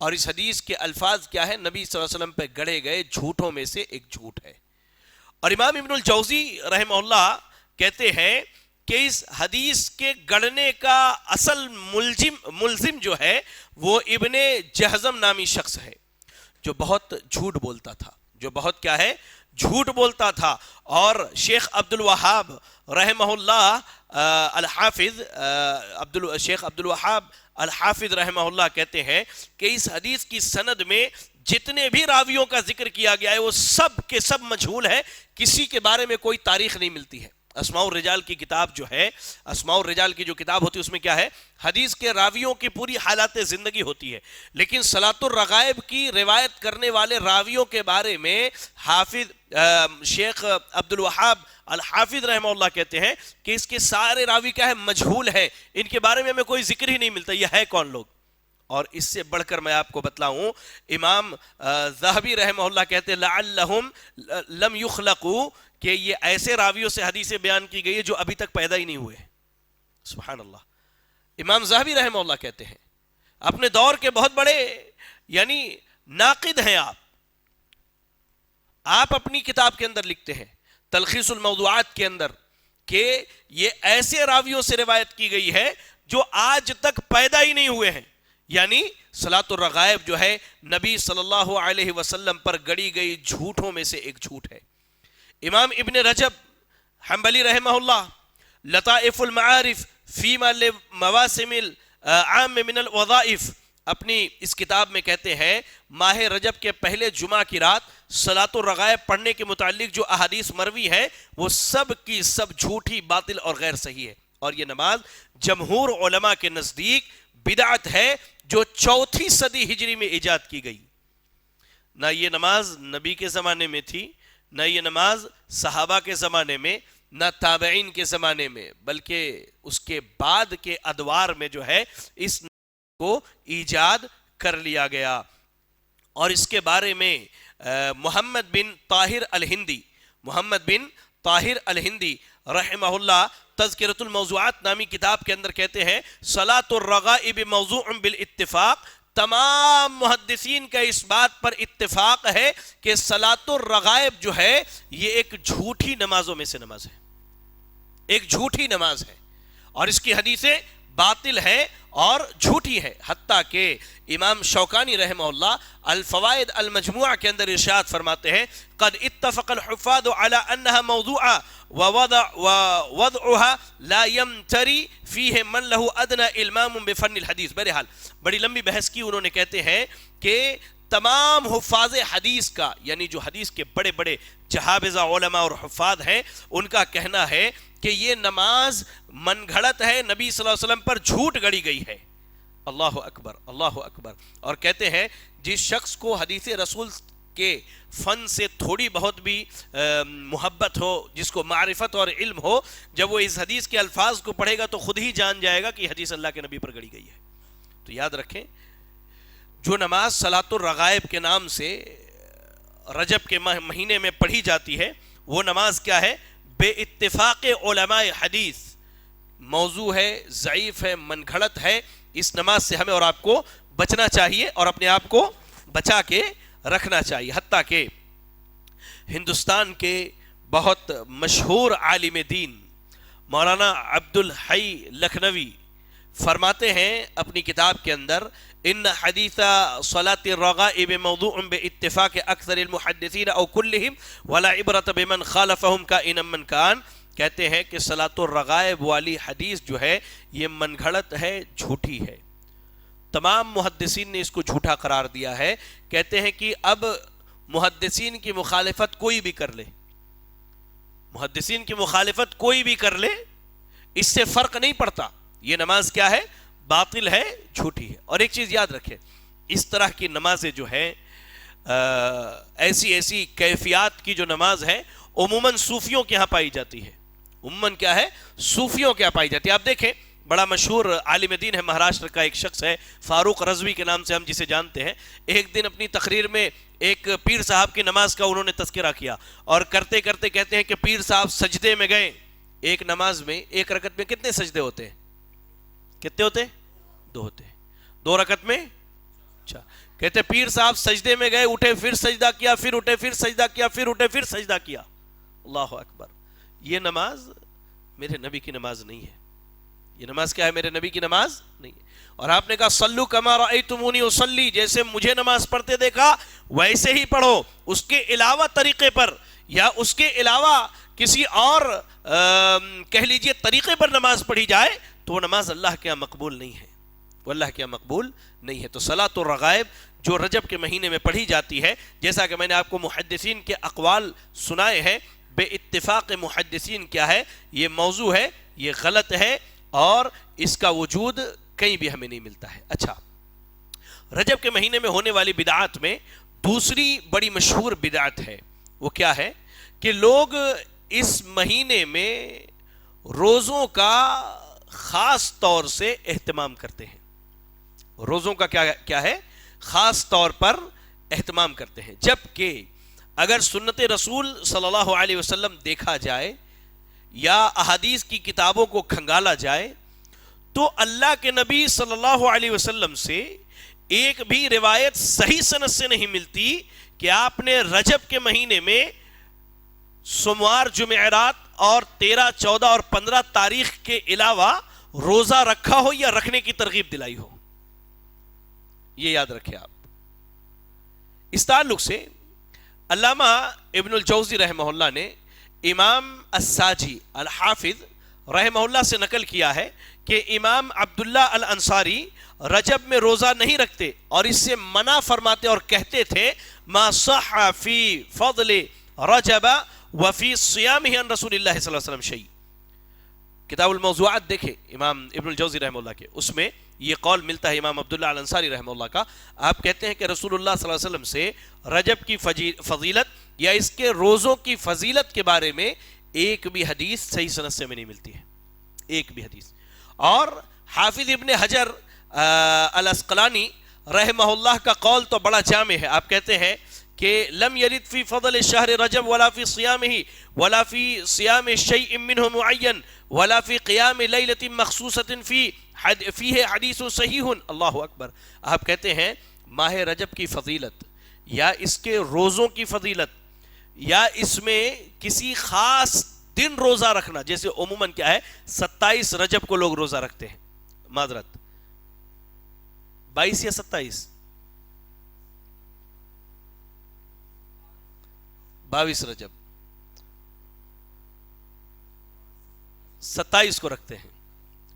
Speaker 1: اور اس حدیث کے الفاظ کیا ہے، نبی صلی اللہ علیہ وسلم پہ گڑھے گئے جھوٹوں میں سے ایک جھوٹ ہے۔ اور امام ابن الجوزی رحمہ اللہ کہتے ہیں کہ اس حدیث کے گڑنے کا اصل ملزم جو ہے وہ ابن جہزم نامی شخص ہے، جو بہت جھوٹ بولتا تھا، جو بہت کیا ہے، جھوٹ بولتا تھا. اور شیخ عبد الوہاب رحمہ اللہ الحافظ شیخ عبد الوہاب الحافظ رحمہ اللہ کہتے ہیں کہ اس حدیث کی سند میں جتنے بھی راویوں کا ذکر کیا گیا ہے وہ سب کے سب مجہول ہے، کسی کے بارے میں کوئی تاریخ نہیں ملتی ہے. اسماء الرجال کی کتاب جو ہے، اسماء الرجال کی جو کتاب ہوتی ہے اس میں کیا ہے، حدیث کے راویوں کی پوری حالات زندگی ہوتی ہے. لیکن صلاۃ الرغائب کی روایت کرنے والے راویوں کے بارے میں حافظ شیخ عبد الوہاب الحافظ رحمہ اللہ کہتے ہیں کہ اس کے سارے راوی کیا ہے، مجہول ہے، ان کے بارے میں ہمیں کوئی ذکر ہی نہیں ملتا، یہ ہے کون لوگ. اور اس سے بڑھ کر میں آپ کو بتلاؤں، امام ذہبی رحمہ اللہ کہتے ہیں لعلہم لم یخلقوا، کہ یہ ایسے راویوں سے حدیثیں بیان کی گئی ہے جو ابھی تک پیدا ہی نہیں ہوئے. سبحان اللہ. امام ذہبی رحمہ اللہ کہتے ہیں، اپنے دور کے بہت بڑے یعنی ناقد ہیں آپ اپنی کتاب کے اندر لکھتے ہیں تلخیص الموضوعات کے اندر کہ یہ ایسے راویوں سے روایت کی گئی ہے جو آج تک پیدا ہی نہیں ہوئے ہیں. یعنی صلاۃ الرغائب جو ہے نبی صلی اللہ علیہ وسلم پر گڑی گئی جھوٹوں میں سے ایک جھوٹ ہے. امام ابن رجب حنبلی رحمہ اللہ لطائف المعارف فیما لمواسم العام من الوظائف اپنی اس کتاب میں کہتے ہیں ماہ رجب کے پہلے جمعہ کی رات صلاۃ الرغائب پڑھنے کے متعلق جو احادیث مروی ہے وہ سب کی سب جھوٹی، باطل اور غیر صحیح ہے. اور یہ نماز جمہور علماء کے نزدیک بدعت ہے جو 4 صدی ہجری میں ایجاد کی گئی. نہ یہ نماز نبی کے زمانے میں تھی، نہ یہ نماز صحابہ کے زمانے میں، نہ تابعین کے زمانے میں، بلکہ اس کے بعد کے ادوار میں جو ہے اس کو ایجاد کر لیا گیا. اور اس کے بارے میں محمد بن طاہر الہندی رحمہ اللہ تذکرۃ الموضوعات نامی کتاب کے اندر کہتے ہیں صلاۃ الرغائب موضوع بالاتفاق. تمام محدثین کا اس بات پر اتفاق ہے کہ صلاۃ الرغائب جو ہے یہ ایک جھوٹی نمازوں میں سے نماز ہے، ایک جھوٹی نماز ہے، اور اس کی حدیثیں باطل ہے اور جھوٹی ہے. حتیٰ کہ امام شوکانی رحمہ اللہ الفوائد المجموعہ کے اندر ارشاد فرماتے ہیں قد اتفق الحفاظ على انها موضوعة ووضعها لا يمتري فيه من له ادنى المام بفن الحديث. بہرحال بڑی لمبی بحث کی انہوں نے، کہتے ہیں کہ تمام حفاظ حدیث کا، یعنی جو حدیث کے بڑے بڑے جہابذہ علماء اور حفاظ ہیں، ان کا کہنا ہے کہ یہ نماز من گھڑت ہے، نبی صلی اللہ علیہ وسلم پر جھوٹ گڑی گئی ہے. اللہ اکبر، اللہ اکبر. اور کہتے ہیں جس شخص کو حدیث رسول کے فن سے تھوڑی بہت بھی محبت ہو، جس کو معرفت اور علم ہو، جب وہ اس حدیث کے الفاظ کو پڑھے گا تو خود ہی جان جائے گا کہ یہ حدیث اللہ کے نبی پر گڑی گئی ہے. تو یاد رکھیں، جو نماز صلاۃ الرغائب کے نام سے رجب کے مہینے میں پڑھی جاتی ہے وہ نماز کیا ہے؟ بے اتفاق علماء حدیث موضوع ہے، ضعیف ہے، من گھڑت ہے. اس نماز سے ہمیں اور آپ کو بچنا چاہیے اور اپنے آپ کو بچا کے رکھنا چاہیے. حتیٰ کہ ہندوستان کے بہت مشہور عالم دین مولانا عبد الحی لکھنوی فرماتے ہیں اپنی کتاب کے اندر ان حدیث صلاۃ الرغائب موضوع باتفاق اکثر المحدثین او کلہم ولا عبرت بمن خالفہم کائنا من کان. کہتے ہیں کہ صلاۃ الرغائب والی حدیث جو ہے یہ من گھڑت ہے، جھوٹی ہے. تمام محدثین نے اس کو جھوٹا قرار دیا ہے. کہتے ہیں کہ اب محدثین کی مخالفت کوئی بھی کر لے، محدثین کی مخالفت کوئی بھی کر لے، اس سے فرق نہیں پڑتا، یہ نماز کیا ہے؟ باطل ہے، جھوٹی ہے. اور ایک چیز یاد رکھیں، اس طرح کی نمازیں جو ہیں ایسی کیفیات کی جو نماز ہے عموماً صوفیوں کے ہاں پائی جاتی ہے. عموماً کیا ہے؟ صوفیوں کے ہاں پائی جاتی ہے. آپ دیکھیں بڑا مشہور عالم دین ہے مہاراشٹر کا ایک شخص ہے فاروق رضوی کے نام سے ہم جسے جانتے ہیں. ایک دن اپنی تقریر میں ایک پیر صاحب کی نماز کا انہوں نے تذکرہ کیا اور کرتے کرتے کہتے ہیں کہ پیر صاحب سجدے میں گئے. ایک نماز میں ایک رکعت میں کتنے سجدے ہوتے ہیں؟ کتنے ہوتے ہیں؟ 2 ہوتے ہیں. 2 رکعت میں 4. کہتے پیر صاحب سجدے میں گئے، اٹھے پھر سجدہ کیا، پھر اٹھے پھر سجدہ کیا، پھر اٹھے پھر سجدہ کیا. اللہ اکبر. یہ نماز میرے نبی کی نماز نہیں ہے. یہ نماز کیا ہے؟ میرے نبی کی نماز نہیں ہے. اور آپ نے کہا صلو کما رأیتمونی اصلی، جیسے مجھے نماز پڑھتے دیکھا ویسے ہی پڑھو. اس کے علاوہ طریقے پر یا اس کے علاوہ کسی اور کہہ لیجئے طریقے پر نماز پڑھی جائے تو وہ نماز اللہ کے ہاں مقبول نہیں ہے، وہ اللہ کے ہاں مقبول نہیں ہے. تو صلاۃ الرغائب جو رجب کے مہینے میں پڑھی جاتی ہے، جیسا کہ میں نے آپ کو محدثین کے اقوال سنائے ہیں، بے اتفاق محدثین کیا ہے، یہ موضوع ہے، یہ غلط ہے اور اس کا وجود کہیں بھی ہمیں نہیں ملتا ہے. اچھا، رجب کے مہینے میں ہونے والی بدعات میں دوسری بڑی مشہور بدعت ہے. وہ کیا ہے کہ لوگ اس مہینے میں روزوں کا خاص طور سے اہتمام کرتے ہیں. روزوں کا کیا ہے؟ خاص طور پر اہتمام کرتے ہیں. جبکہ اگر سنت رسول صلی اللہ علیہ وسلم دیکھا جائے یا احادیث کی کتابوں کو کھنگالا جائے تو اللہ کے نبی صلی اللہ علیہ وسلم سے ایک بھی روایت صحیح سند سے نہیں ملتی کہ آپ نے رجب کے مہینے میں سوموار، جمعرات اور 13، 14 اور 15 تاریخ کے علاوہ روزہ رکھا ہو یا رکھنے کی ترغیب دلائی ہو. یہ یاد رکھیں آپ. اس تعلق سے علامہ ابن الجوزی رحمہ اللہ نے امام الساجی الحافظ رحمہ اللہ سے نقل کیا ہے کہ امام عبداللہ الانصاری رجب میں روزہ نہیں رکھتے اور اس سے منع فرماتے اور کہتے تھے ما صح فی فضل رجب وفی صیامہ عن رسول اللہ صلی اللہ علیہ وسلم شیء. کتاب الموضوعات دیکھیں امام ابن الجوزی رحمہ اللہ کے، اس میں یہ قول ملتا ہے امام عبداللہ الانصاری رحمہ اللہ کا. آپ کہتے ہیں کہ رسول اللہ صلی اللہ علیہ وسلم سے رجب کی فضیلت یا اس کے روزوں کی فضیلت کے بارے میں ایک بھی حدیث صحیح سند سے میں نہیں ملتی ہے، ایک بھی حدیث. اور حافظ ابن حجر الاسقلانی رحمہ اللہ کا قول تو بڑا جامع ہے. آپ کہتے ہیں کہ لم یرد فی فضل شہر رجب ولا فی صیامہ ولا فی صیام شیء منہ معین ولا فی قیام لیلۃ مخصوصۃ فیہ حدیث صحیح. اللہ اکبر. آپ کہتے ہیں ماہ رجب کی فضیلت یا اس کے روزوں کی فضیلت یا اس میں کسی خاص دن روزہ رکھنا، جیسے عموماً کیا ہے 27 رجب کو لوگ روزہ رکھتے ہیں، معذرت 22 یا 27 22 رجب 27 کو رکھتے ہیں،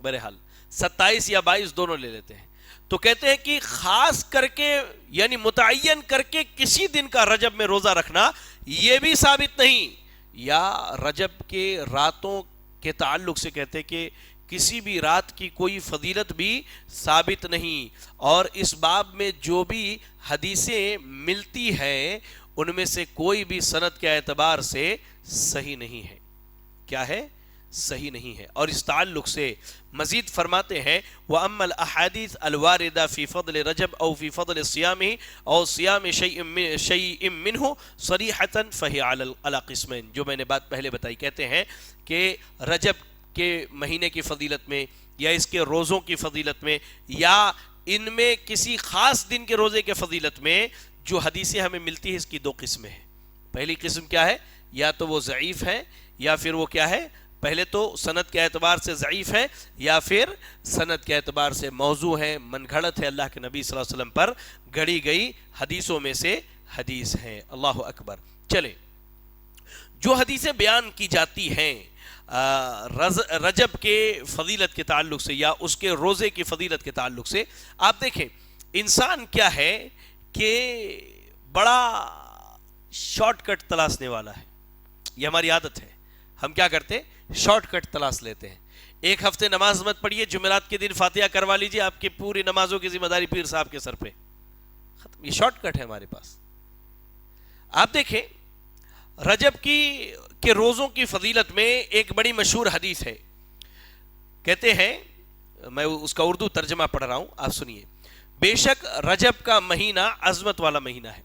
Speaker 1: بہرحال 27 یا 22 دونوں لے لیتے ہیں. تو کہتے ہیں کہ خاص کر کے یعنی متعین کر کے کسی دن کا رجب میں روزہ رکھنا یہ بھی ثابت نہیں. یا رجب کے راتوں کے تعلق سے کہتے ہیں کہ کسی بھی رات کی کوئی فضیلت بھی ثابت نہیں، اور اس باب میں جو بھی حدیثیں ملتی ہیں ان میں سے کوئی بھی سند کے اعتبار سے صحیح نہیں ہے. کیا ہے؟ صحیح نہیں ہے. اور اس تعلق سے مزید فرماتے ہیں وَأَمَّا الْأَحَادِيثُ الْوَارِدَةُ فِي فَضْلِ رَجَبَ أَوْ فِي فَضْلِ الصِّيَامِ أَوْ صِيَامِ شَيْءٍ مِّنْهُ صَرِيحَةً فَهِيَ عَلَى قِسْمَيْنِ. جو میں نے بات پہلے بتائی، کہتے ہیں کہ رجب کے مہینے کی فضیلت میں یا اس کے روزوں کی فضیلت میں یا ان میں کسی خاص دن کے روزے کے فضیلت میں جو حدیثیں ہمیں ملتی ہیں اس کی دو قسمیں ہیں. پہلی قسم کیا ہے؟ یا تو وہ ضعیف ہے یا پھر وہ کیا ہے، پہلے تو سند کے اعتبار سے ضعیف ہے یا پھر سند کے اعتبار سے موضوع ہے، من گھڑت ہے، اللہ کے نبی صلی اللہ علیہ وسلم پر گھڑی گئی حدیثوں میں سے حدیث ہے. اللہ اکبر. چلیں، جو حدیثیں بیان کی جاتی ہیں رجب کے فضیلت کے تعلق سے یا اس کے روزے کی فضیلت کے تعلق سے، آپ دیکھیں انسان کیا ہے کہ بڑا شارٹ کٹ تلاشنے والا ہے. یہ ہماری عادت ہے، ہم کیا کرتے ہیں؟ شارٹ کٹ تلاش لیتے ہیں. ایک ہفتے نماز مت پڑھیے، جمعرات کے دن فاتحہ کروا لیجئے، آپ کی پوری نمازوں کی ذمہ داری پیر صاحب کے سر پہ ختم. یہ شارٹ کٹ ہے ہمارے پاس. آپ دیکھیں رجب کے روزوں کی فضیلت میں ایک بڑی مشہور حدیث ہے. کہتے ہیں، میں اس کا اردو ترجمہ پڑھ رہا ہوں، آپ سنیے. بے شک رجب کا مہینہ عظمت والا مہینہ ہے.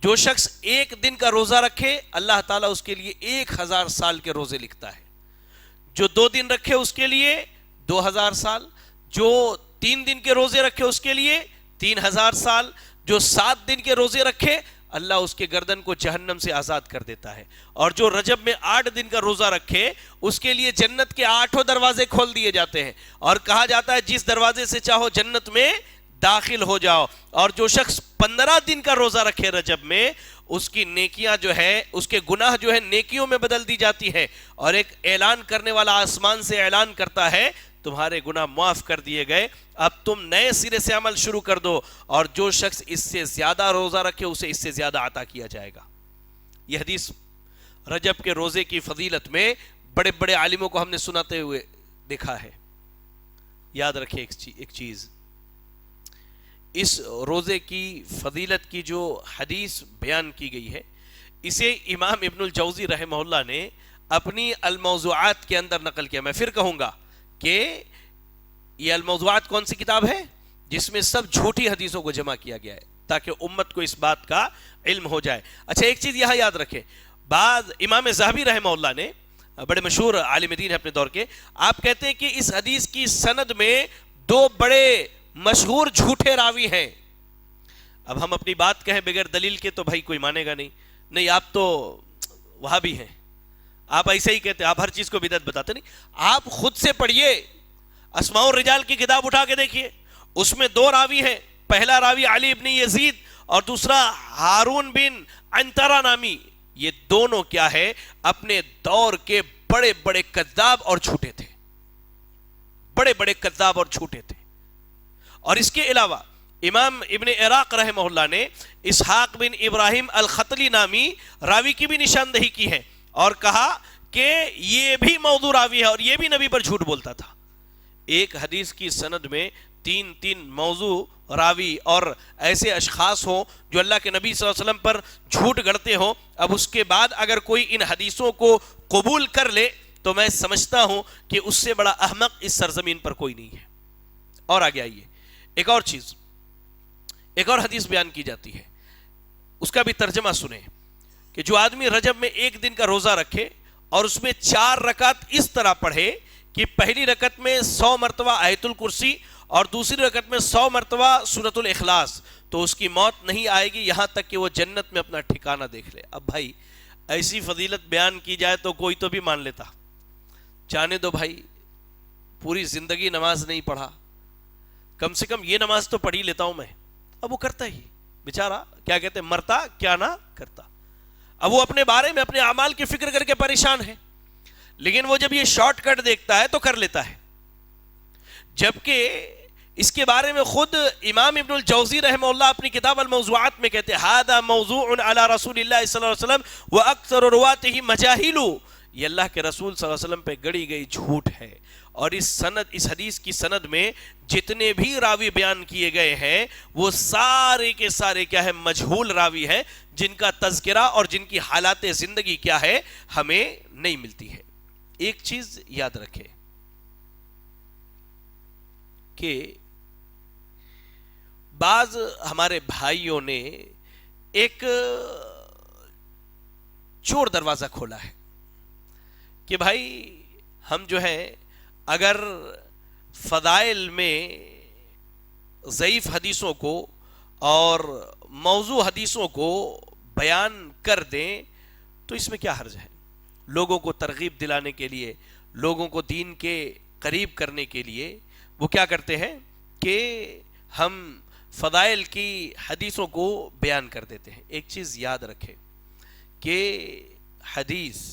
Speaker 1: جو شخص ایک دن کا روزہ رکھے اللہ تعالیٰ اس کے لیے 1000 سال کے روزے لکھتا ہے. جو 2 دن رکھے اس کے لیے 2000 سال، جو 3 دن کے روزے رکھے اس کے لیے 3000 سال، جو 7 دن کے روزے رکھے اللہ اس کے گردن کو جہنم سے آزاد کر دیتا ہے. اور جو رجب میں 8 دن کا روزہ رکھے اس کے لیے جنت کے 8 دروازے کھول دیے جاتے ہیں اور کہا جاتا ہے جس دروازے سے چاہو جنت میں داخل ہو جاؤ. اور جو شخص 15 دن کا روزہ رکھے رجب میں اس کی نیکیاں جو ہے اس کے گناہ جو ہے نیکیوں میں بدل دی جاتی ہے اور ایک اعلان کرنے والا آسمان سے اعلان کرتا ہے تمہارے گناہ معاف کر دیے گئے, اب تم نئے سرے سے عمل شروع کر دو. اور جو شخص اس سے زیادہ روزہ رکھے اسے اس سے زیادہ عطا کیا جائے گا. یہ حدیث رجب کے روزے کی فضیلت میں بڑے بڑے عالموں کو ہم نے سناتے ہوئے دیکھا ہے. یاد رکھیں ایک چیز, اس روزے کی فضیلت کی جو حدیث بیان کی گئی ہے اسے امام ابن الجوزی رحمہ اللہ نے اپنی الموضوعات کے اندر نقل کیا. میں پھر کہوں گا کہ یہ الموضوعات کون سی کتاب ہے جس میں سب جھوٹی حدیثوں کو جمع کیا گیا ہے تاکہ امت کو اس بات کا علم ہو جائے. اچھا ایک چیز یہاں یاد رکھیں, بعض امام ذہبی رحمہ اللہ نے, بڑے مشہور عالم دین ہے اپنے دور کے, آپ کہتے ہیں کہ اس حدیث کی سند میں 2 بڑے مشہور جھوٹے راوی ہیں. اب ہم اپنی بات کہیں بغیر دلیل کے تو بھائی کوئی مانے گا نہیں آپ تو وہابی ہیں, آپ ایسے ہی کہتے ہیں, آپ ہر چیز کو بدعت بتاتے. نہیں, آپ خود سے پڑھیے, اسماء الرجال کی کتاب اٹھا کے دیکھیے, اس میں 2 راوی ہیں. پہلا راوی علی ابن یزید اور دوسرا ہارون بن عنترہ نامی. یہ دونوں کیا ہے, اپنے دور کے بڑے بڑے کذاب اور جھوٹے تھے, بڑے بڑے کذاب اور جھوٹے تھے. اور اس کے علاوہ امام ابن عراق رحمہ اللہ نے اسحاق بن ابراہیم الختلی نامی راوی کی بھی نشاندہی کی ہے اور کہا کہ یہ بھی موضوع راوی ہے اور یہ بھی نبی پر جھوٹ بولتا تھا. ایک حدیث کی سند میں 3 موضوع راوی اور ایسے اشخاص ہوں جو اللہ کے نبی صلی اللہ علیہ وسلم پر جھوٹ گڑتے ہوں, اب اس کے بعد اگر کوئی ان حدیثوں کو قبول کر لے تو میں سمجھتا ہوں کہ اس سے بڑا احمق اس سرزمین پر کوئی نہیں ہے. اور آگے آئیے, ایک اور چیز, ایک اور حدیث بیان کی جاتی ہے, اس کا بھی ترجمہ سنیں کہ جو آدمی رجب میں 1 دن کا روزہ رکھے اور اس میں 4 رکعت اس طرح پڑھے کہ پہلی رکعت میں 100 مرتبہ آیت الکرسی اور دوسری رکعت میں 100 مرتبہ سورۃ الاخلاص, تو اس کی موت نہیں آئے گی یہاں تک کہ وہ جنت میں اپنا ٹھکانہ دیکھ لے. اب بھائی ایسی فضیلت بیان کی جائے تو کوئی تو بھی مان لیتا, جانے دو بھائی پوری زندگی نماز نہیں پڑھا, کم سے کم یہ نماز تو پڑھ ہی لیتا ہوں میں. اب وہ کرتا ہی بیچارہ, کیا کہتے ہیں, مرتا کیا نہ کرتا. اب وہ اپنے بارے میں اپنے اعمال کی فکر کر کے پریشان ہے, لیکن وہ جب یہ شارٹ کٹ دیکھتا ہے تو کر لیتا ہے. جبکہ اس کے بارے میں خود امام ابن الجوزی رحمہ اللہ اپنی کتاب الموضوعات میں کہتے ہیں هذا موضوع علی رسول اللہ صلی اللہ علیہ وسلم واکثر رواته مجاہل. یہ اللہ کے رسول صلی اللہ علیہ وسلم پہ گڑی گئی جھوٹ ہے. اور اس حدیث کی سند میں جتنے بھی راوی بیان کیے گئے ہیں وہ سارے کے سارے کیا ہے, مجہول راوی ہے, جن کا تذکرہ اور جن کی حالات زندگی کیا ہے ہمیں نہیں ملتی ہے. ایک چیز یاد رکھے کہ بعض ہمارے بھائیوں نے ایک چور دروازہ کھولا ہے کہ بھائی ہم جو ہے اگر فضائل میں ضعیف حدیثوں کو اور موضوع حدیثوں کو بیان کر دیں تو اس میں کیا حرج ہے. لوگوں کو ترغیب دلانے کے لیے, لوگوں کو دین کے قریب کرنے کے لیے وہ کیا کرتے ہیں کہ ہم فضائل کی حدیثوں کو بیان کر دیتے ہیں. ایک چیز یاد رکھیں کہ حدیث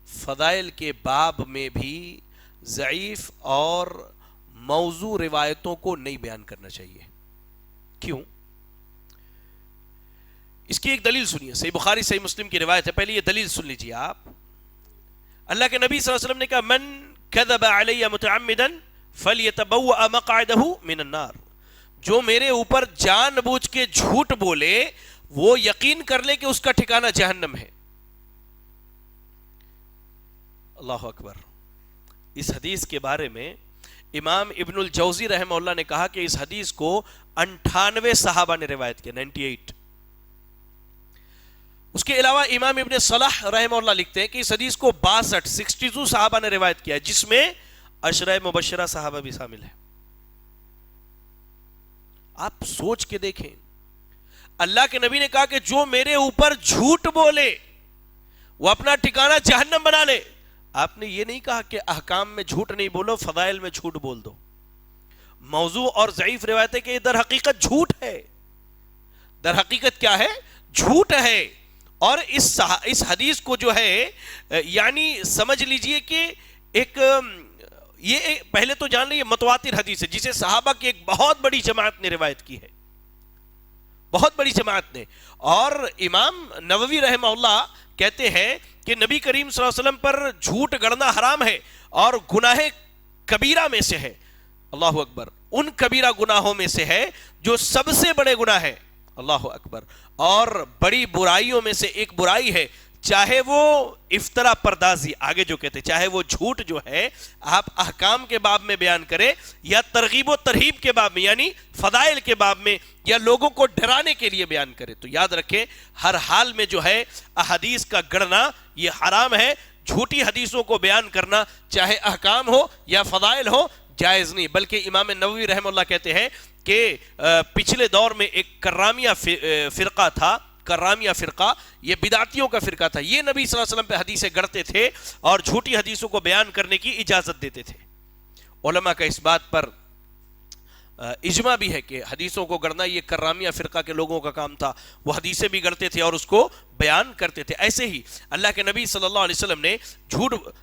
Speaker 1: فضائل کے باب میں بھی ضعیف اور موضوع روایتوں کو نہیں بیان کرنا چاہیے. کیوں؟ اس کی ایک دلیل سنیے. صحیح بخاری صحیح مسلم کی روایت ہے, پہلے یہ دلیل سن لیجیے آپ. اللہ کے نبی صلی اللہ علیہ وسلم نے کہا من کذب علی متعمدا فلیتبوأ مقعدہ من النار. جو میرے اوپر جان بوجھ کے جھوٹ بولے وہ یقین کر لے کہ اس کا ٹھکانہ جہنم ہے. اللہ اکبر. اس حدیث کے بارے میں امام ابن الجوزی رحمہ اللہ نے کہا کہ اس حدیث کو 98 صحابہ نے روایت کیا, 98. اس کے علاوہ امام ابن صلاح رحمہ اللہ لکھتے ہیں کہ اس حدیث کو 62 صحابہ نے روایت کیا ہے, جس میں عشرہ مبشرہ صحابہ بھی شامل ہیں. آپ سوچ کے دیکھیں, اللہ کے نبی نے کہا کہ جو میرے اوپر جھوٹ بولے وہ اپنا ٹھکانہ جہنم بنا لے. آپ نے یہ نہیں کہا کہ احکام میں جھوٹ نہیں بولو، فضائل میں جھوٹ بول دو. موضوع اور ضعیف روایت ہے کہ یہ در حقیقت جھوٹ ہے. در حقیقت کیا ہے؟ جھوٹ ہے. اور اس حدیث کو جو ہے یعنی سمجھ لیجئے کہ ایک یہ پہلے تو جان لیں یہ متواتر حدیث ہے جسے صحابہ کی ایک بہت بڑی جماعت نے روایت کی ہے، بہت بڑی جماعت نے. اور امام نووی رحمہ اللہ کہتے ہیں کہ نبی کریم صلی اللہ علیہ وسلم پر جھوٹ گڑنا حرام ہے اور گناہ کبیرہ میں سے ہے. اللہ اکبر. ان کبیرہ گناہوں میں سے ہے جو سب سے بڑے گناہ ہے. اللہ اکبر. اور بڑی برائیوں میں سے ایک برائی ہے، چاہے وہ افطرا پردازی، آگے جو کہتے چاہے وہ جھوٹ جو ہے آپ احکام کے باب میں بیان کرے یا ترغیب و ترہیب کے باب میں یعنی فضائل کے باب میں یا لوگوں کو ڈرانے کے لیے بیان کرے. تو یاد رکھیں ہر حال میں جو ہے احادیث کا گڑنا یہ حرام ہے. جھوٹی حدیثوں کو بیان کرنا چاہے احکام ہو یا فضائل ہو جائز نہیں. بلکہ امام نووی رحمہ اللہ کہتے ہیں کہ پچھلے دور میں ایک کرامیہ فرقہ تھا. کرامیہ فرقہ یہ بدعتیوں کا فرقہ تھا. یہ نبی صلی اللہ علیہ وسلم پہ حدیثیں گڑتے تھے اور جھوٹی حدیثوں کو بیان کرنے کی اجازت دیتے تھے. علماء کا اس بات پر اجماع بھی ہے کہ حدیثوں کو گڑنا یہ کرامیہ فرقہ کے لوگوں کا کام تھا. وہ حدیثیں بھی گڑتے تھے اور اس کو بیان کرتے تھے. ایسے ہی اللہ کے نبی صلی اللہ علیہ وسلم نے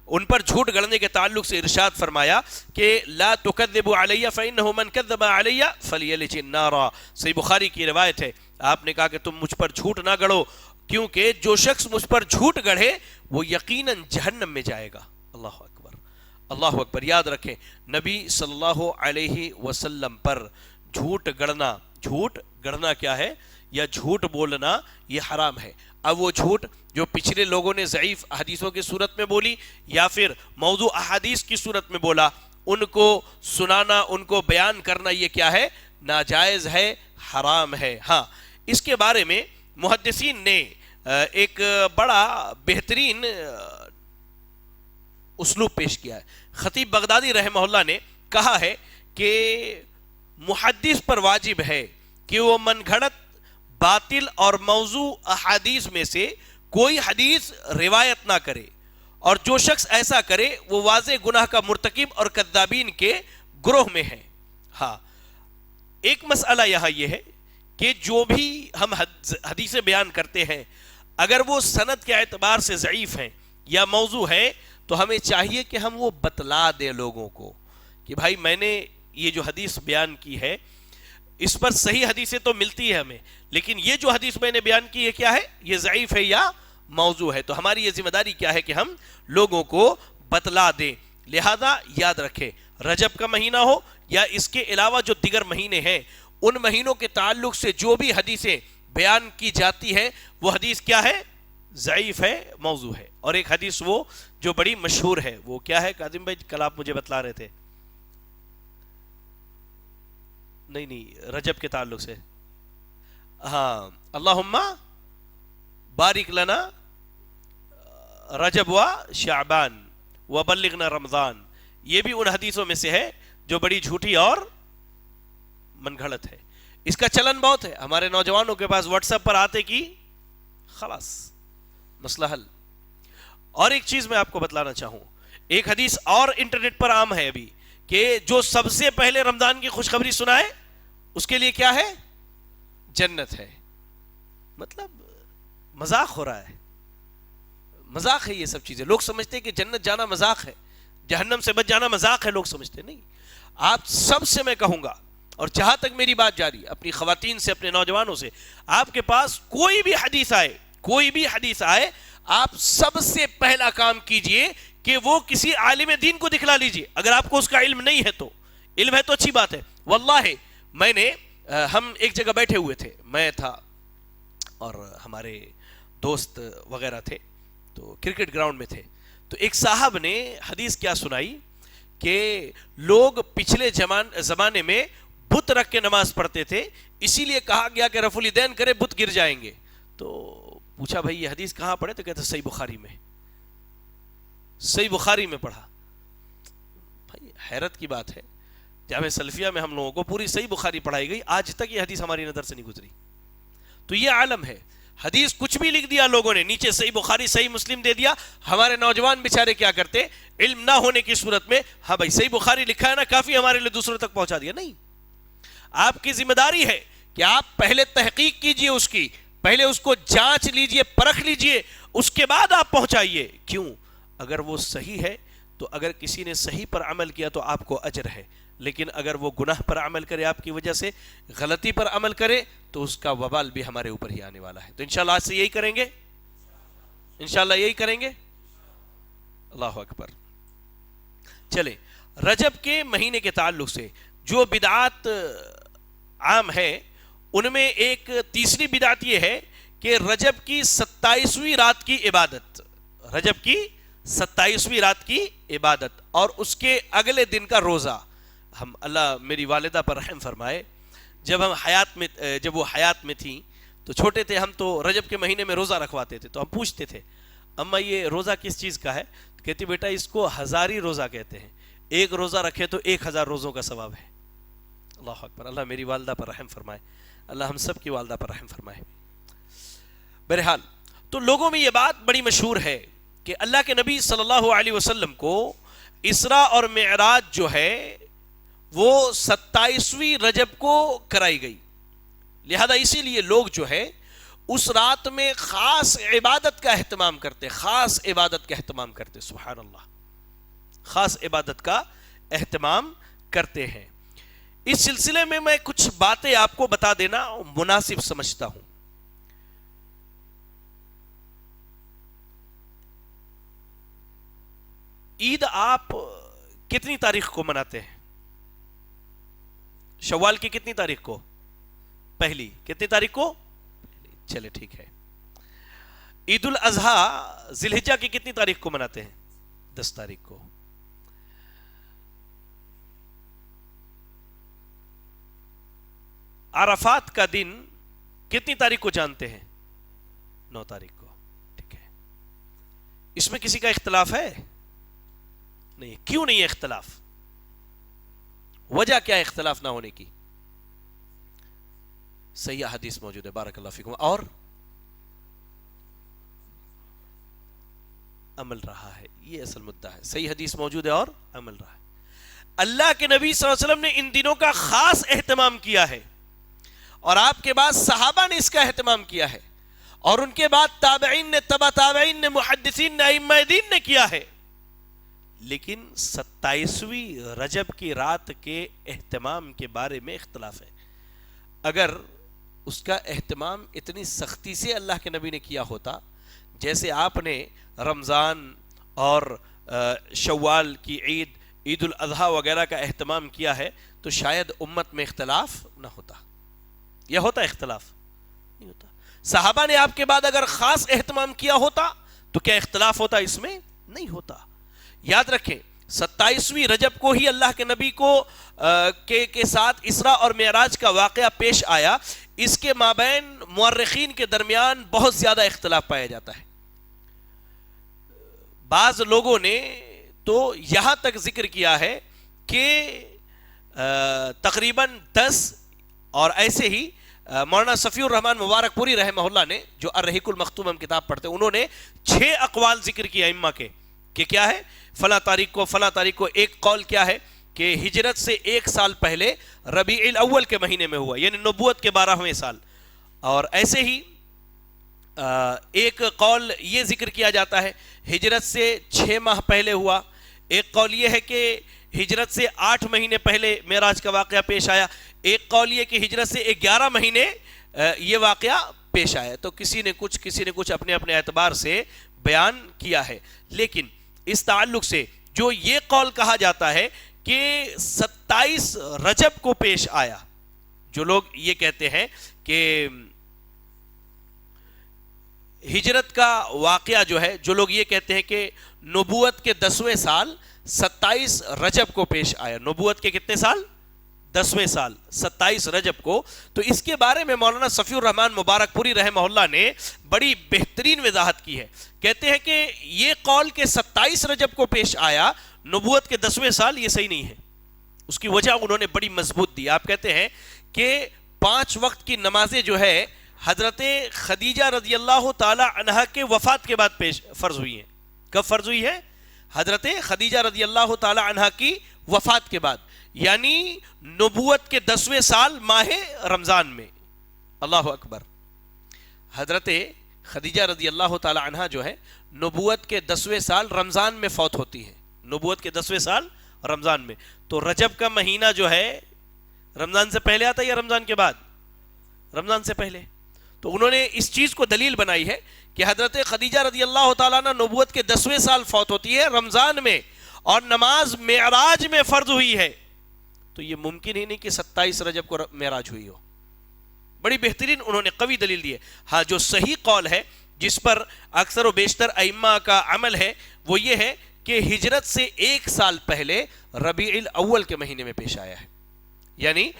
Speaker 1: ان پر جھوٹ گڑنے کے تعلق سے ارشاد فرمایا کہ لا تکذبوا علی فإنه من کذب علی فلیلج النار. صحیح بخاری کی روایت ہے. آپ نے کہا کہ تم مجھ پر جھوٹ نہ گڑو کیونکہ جو شخص مجھ پر جھوٹ گڑھے وہ یقیناً جہنم میں جائے گا. اللہ اکبر. اللہ اکبر. یاد رکھیں نبی صلی اللہ علیہ وسلم پر جھوٹ گڑنا کیا ہے یا جھوٹ بولنا یہ حرام ہے. اب وہ جھوٹ جو پچھلے لوگوں نے ضعیف حدیثوں کی صورت میں بولی یا پھر موضوع احادیث کی صورت میں بولا ان کو سنانا ان کو بیان کرنا یہ کیا ہے؟ ناجائز ہے، حرام ہے. ہاں اس کے بارے میں محدثین نے ایک بڑا بہترین اسلوب پیش کیا ہے. خطیب بغدادی رحمہ اللہ نے کہا ہے کہ محدث پر واجب ہے کہ وہ من گھڑت باطل اور موضوع احادیث میں سے کوئی حدیث روایت نہ کرے، اور جو شخص ایسا کرے وہ واضح گناہ کا مرتکب اور کذابین کے گروہ میں ہے. ہاں ایک مسئلہ یہاں یہ ہے کہ جو بھی ہم حدیثیں بیان کرتے ہیں اگر وہ سند کے اعتبار سے ضعیف ہیں یا موضوع ہیں تو ہمیں چاہیے کہ ہم وہ بتلا دیں لوگوں کو کہ بھائی میں نے یہ جو حدیث بیان کی ہے اس پر صحیح حدیثیں تو ملتی ہے ہمیں، لیکن یہ جو حدیث میں نے بیان کی ہے کیا ہے؟ یہ ضعیف ہے یا موضوع ہے. تو ہماری یہ ذمہ داری کیا ہے کہ ہم لوگوں کو بتلا دیں. لہذا یاد رکھیں رجب کا مہینہ ہو یا اس کے علاوہ جو دیگر مہینے ہیں ان مہینوں کے تعلق سے جو بھی حدیثیں بیان کی جاتی ہیں وہ حدیث کیا ہے؟ ضعیف ہے، موضوع ہے. اور ایک حدیث وہ جو بڑی مشہور ہے وہ کیا ہے کاظم بھائی؟ کل آپ مجھے بتلا رہے تھے. نہیں رجب کے تعلق سے. ہاں اللہم بارک لنا رجب و شعبان وبلغنا رمضان. یہ بھی ان حدیثوں میں سے ہے جو بڑی جھوٹی اور من گھڑت ہے. اس کا چلن بہت ہے ہمارے نوجوانوں کے پاس، واٹس ایپ پر آتے کی خلاص مسئلہ حل. اور ایک چیز میں آپ کو بتلانا چاہوں، ایک حدیث اور انٹرنیٹ پر عام ہے ابھی کہ جو سب سے پہلے رمضان کی خوشخبری سنائے اس کے لیے کیا ہے؟ جنت ہے. مطلب مذاق ہو رہا ہے، مذاق ہے یہ سب چیزیں. لوگ سمجھتے ہیں کہ جنت جانا مذاق ہے، جہنم سے بچ جانا مذاق ہے. لوگ سمجھتے نہیں. آپ سب سے میں کہوں گا اور جہاں تک میری بات جاری اپنی خواتین سے اپنے نوجوانوں سے، آپ کے پاس کوئی بھی حدیث آئے آپ سب سے پہلا کام کیجئے کہ وہ کسی عالم دین کو دکھلا لیجئے. اگر آپ کو اس کا علم نہیں ہے تو، علم ہے تو اچھی بات ہے. واللہ میں نے ہم ایک جگہ بیٹھے ہوئے تھے، میں تھا اور ہمارے دوست وغیرہ تھے، تو کرکٹ گراؤنڈ میں تھے. تو ایک صاحب نے حدیث کیا سنائی کہ لوگ پچھلے زمانے میں بت رکھ کے نماز پڑھتے تھے، اسی لیے کہا گیا کہ رفع الیدین کرے بت گر جائیں گے. تو پوچھا بھائی یہ حدیث کہاں پڑھے؟ تو کہتے صحیح بخاری میں. صحیح بخاری میں پڑھا. بھائی حیرت کی بات ہے، جامعہ سلفیہ میں ہم لوگوں کو پوری صحیح بخاری پڑھائی گئی، آج تک یہ حدیث ہماری نظر سے نہیں گزری. تو یہ عالم ہے. حدیث کچھ بھی لکھ دیا لوگوں نے, نیچے صحیح بخاری صحیح مسلم دے دیا. ہمارے نوجوان بیچارے کیا کرتے, علم نہ ہونے کی صورت میں, ہاں بھائی صحیح بخاری لکھا ہے نا, کافی ہمارے لیے, دوسروں تک پہنچا دیا. نہیں, آپ کی ذمہ داری ہے کہ آپ پہلے تحقیق کیجئے اس کی, پہلے اس کو جانچ لیجئے, پرکھ لیجئے, اس کے بعد آپ پہنچائیے. کیوں؟ اگر وہ صحیح ہے تو اگر کسی نے صحیح پر عمل کیا تو آپ کو اجر ہے, لیکن اگر وہ گناہ پر عمل کرے, آپ کی وجہ سے غلطی پر عمل کرے, تو اس کا وبال بھی ہمارے اوپر ہی آنے والا ہے. تو انشاءاللہ آج سے یہی کریں گے, انشاءاللہ یہی کریں گے. اللہ اکبر. چلے, رجب کے مہینے کے تعلق سے جو بدعات عام ہے, ان میں ایک تیسری بدعت یہ ہے کہ رجب کی 27ویں رات کی عبادت, رجب کی 27ویں رات کی عبادت اور اس کے اگلے دن کا روزہ. ہم, اللہ میری والدہ پر رحم فرمائے, جب وہ حیات میں تھیں تو چھوٹے تھے ہم, تو رجب کے مہینے میں روزہ رکھواتے تھے. تو ہم پوچھتے تھے, اماں یہ روزہ کس چیز کا ہے؟ کہتی بیٹا اس کو ہزاری روزہ کہتے ہیں, ایک روزہ رکھے تو 1000 روزوں کا ثواب ہے. اللہ اکبر. اللہ میری والدہ پر رحم فرمائے, اللہ ہم سب کی والدہ پر رحم فرمائے. بہرحال, تو لوگوں میں یہ بات بڑی مشہور ہے کہ اللہ کے نبی صلی اللہ علیہ وسلم کو اسراء اور معراج جو ہے وہ 27ویں رجب کو کرائی گئی. لہذا اسی لیے لوگ جو ہے اس رات میں خاص عبادت کا اہتمام کرتے, خاص عبادت کا اہتمام کرتے. سبحان اللہ, خاص عبادت کا اہتمام کرتے ہیں. اس سلسلے میں میں کچھ باتیں آپ کو بتا دینا مناسب سمجھتا ہوں. عید آپ کتنی تاریخ کو مناتے ہیں؟ شوال کی کتنی تاریخ کو؟ پہلی. کتنی تاریخ کو؟ چلے ٹھیک ہے. عید الاضحیٰ ذی الحجہ کی کتنی تاریخ کو مناتے ہیں؟ 10 تاریخ کو. عرفات کا دن کتنی تاریخ کو جانتے ہیں؟ 9 تاریخ کو. ٹھیک ہے. اس میں کسی کا اختلاف ہے؟ نہیں. کیوں نہیں ہے اختلاف؟ وجہ کیا ہے اختلاف نہ ہونے کی؟ صحیح حدیث موجود ہے. بارک اللہ فیکم. اور عمل رہا ہے, یہ اصل مدعا ہے. صحیح حدیث موجود ہے اور عمل رہا ہے. اللہ کے نبی صلی اللہ علیہ وسلم نے ان دنوں کا خاص اہتمام کیا ہے, اور آپ کے بعد صحابہ نے اس کا اہتمام کیا ہے, اور ان کے بعد تابعین نے, تبع تابعین نے, محدثین نے, ائمہ دین نے کیا ہے. لیکن 27ویں رجب کی رات کے اہتمام کے بارے میں اختلاف ہے. اگر اس کا اہتمام اتنی سختی سے اللہ کے نبی نے کیا ہوتا جیسے آپ نے رمضان اور شوال کی عید, عید الاضحیٰ وغیرہ کا اہتمام کیا ہے, تو شاید امت میں اختلاف نہ ہوتا. یہ ہوتا اختلاف؟ نہیں ہوتا. صحابہ نے آپ کے بعد اگر خاص اہتمام کیا ہوتا تو کیا اختلاف ہوتا؟ اس میں نہیں ہوتا. یاد رکھیں, 27ویں رجب کو ہی اللہ کے نبی کو کے ساتھ اسراء اور معراج کا واقعہ پیش آیا. اس کے مابین مورخین کے درمیان بہت زیادہ اختلاف پایا جاتا ہے. بعض لوگوں نے تو یہاں تک ذکر کیا ہے کہ تقریباً 10, اور ایسے ہی مولانا صفی الرحمن مبارک پوری رحمہ اللہ نے, جو الرحیق المختوم ہم کتاب پڑھتے ہیں, انہوں نے 6 اقوال ذکر کیا ائمہ کے کہ کیا ہے فلاں تاریخ کو, فلاں تاریخ کو. ایک قول کیا ہے کہ ہجرت سے 1 سال پہلے ربیع الاول کے مہینے میں ہوا, یعنی نبوت کے 12ویں سال. اور ایسے ہی ایک قول یہ ذکر کیا جاتا ہے ہجرت سے 6 ماہ پہلے ہوا. ایک قول یہ ہے کہ ہجرت سے 8 مہینے پہلے معراج کا واقعہ پیش آیا. ایک قول یہ کہ ہجرت سے 11 مہینے یہ واقعہ پیش آیا. تو کسی نے کچھ اپنے اپنے اعتبار سے بیان کیا ہے. لیکن اس تعلق سے جو یہ قول کہا جاتا ہے کہ 27 رجب کو پیش آیا, جو لوگ یہ کہتے ہیں کہ ہجرت کا واقعہ جو ہے, جو لوگ یہ کہتے ہیں کہ نبوت کے 10ویں سال 27 رجب کو پیش آیا. نبوت کے کتنے سال؟ 10ویں سال 27 رجب کو. تو اس کے بارے میں مولانا صفی الرحمن مبارک پوری رحمہ اللہ نے بڑی بہترین وضاحت کی ہے. کہتے ہیں کہ یہ قول کہ 27 رجب کو پیش آیا نبوت کے 10ویں سال, یہ صحیح نہیں ہے. اس کی وجہ انہوں نے بڑی مضبوط دی. آپ کہتے ہیں کہ 5 وقت کی نمازیں جو ہے حضرت خدیجہ رضی اللہ تعالی عنہا کے وفات کے بعد فرض ہوئی ہیں. کب فرض ہوئی ہے؟ حضرت خدیجہ رضی اللہ تعالی عنہا کی وفات کے بعد، یعنی نبوت کے 10ویں سال ماہ رمضان میں. اللہ اکبر. حضرت خدیجہ رضی اللہ تعالی عنہا جو ہے نبوت کے 10ویں سال رمضان میں فوت ہوتی ہیں. نبوت کے 10ویں سال رمضان میں. تو رجب کا مہینہ جو ہے رمضان سے پہلے آتا ہے یا رمضان کے بعد؟ رمضان سے پہلے. تو انہوں نے اس چیز کو دلیل بنائی ہے کہ حضرت خدیجہ رضی اللہ تعالیٰ عنہ نبوت کے 10ویں سال فوت ہوتی ہے رمضان میں، اور نماز معراج میں فرض ہوئی ہے. تو یہ ممکن ہی نہیں کہ 27 رجب کو معراج ہوئی ہو. بڑی بہترین انہوں نے قوی دلیل دی ہے. ہاں، جو صحیح قول ہے جس پر اکثر و بیشتر ائمہ کا عمل ہے وہ یہ ہے کہ ہجرت سے 1 سال پہلے ربیع الاول کے مہینے میں پیش آیا ہے. یعنی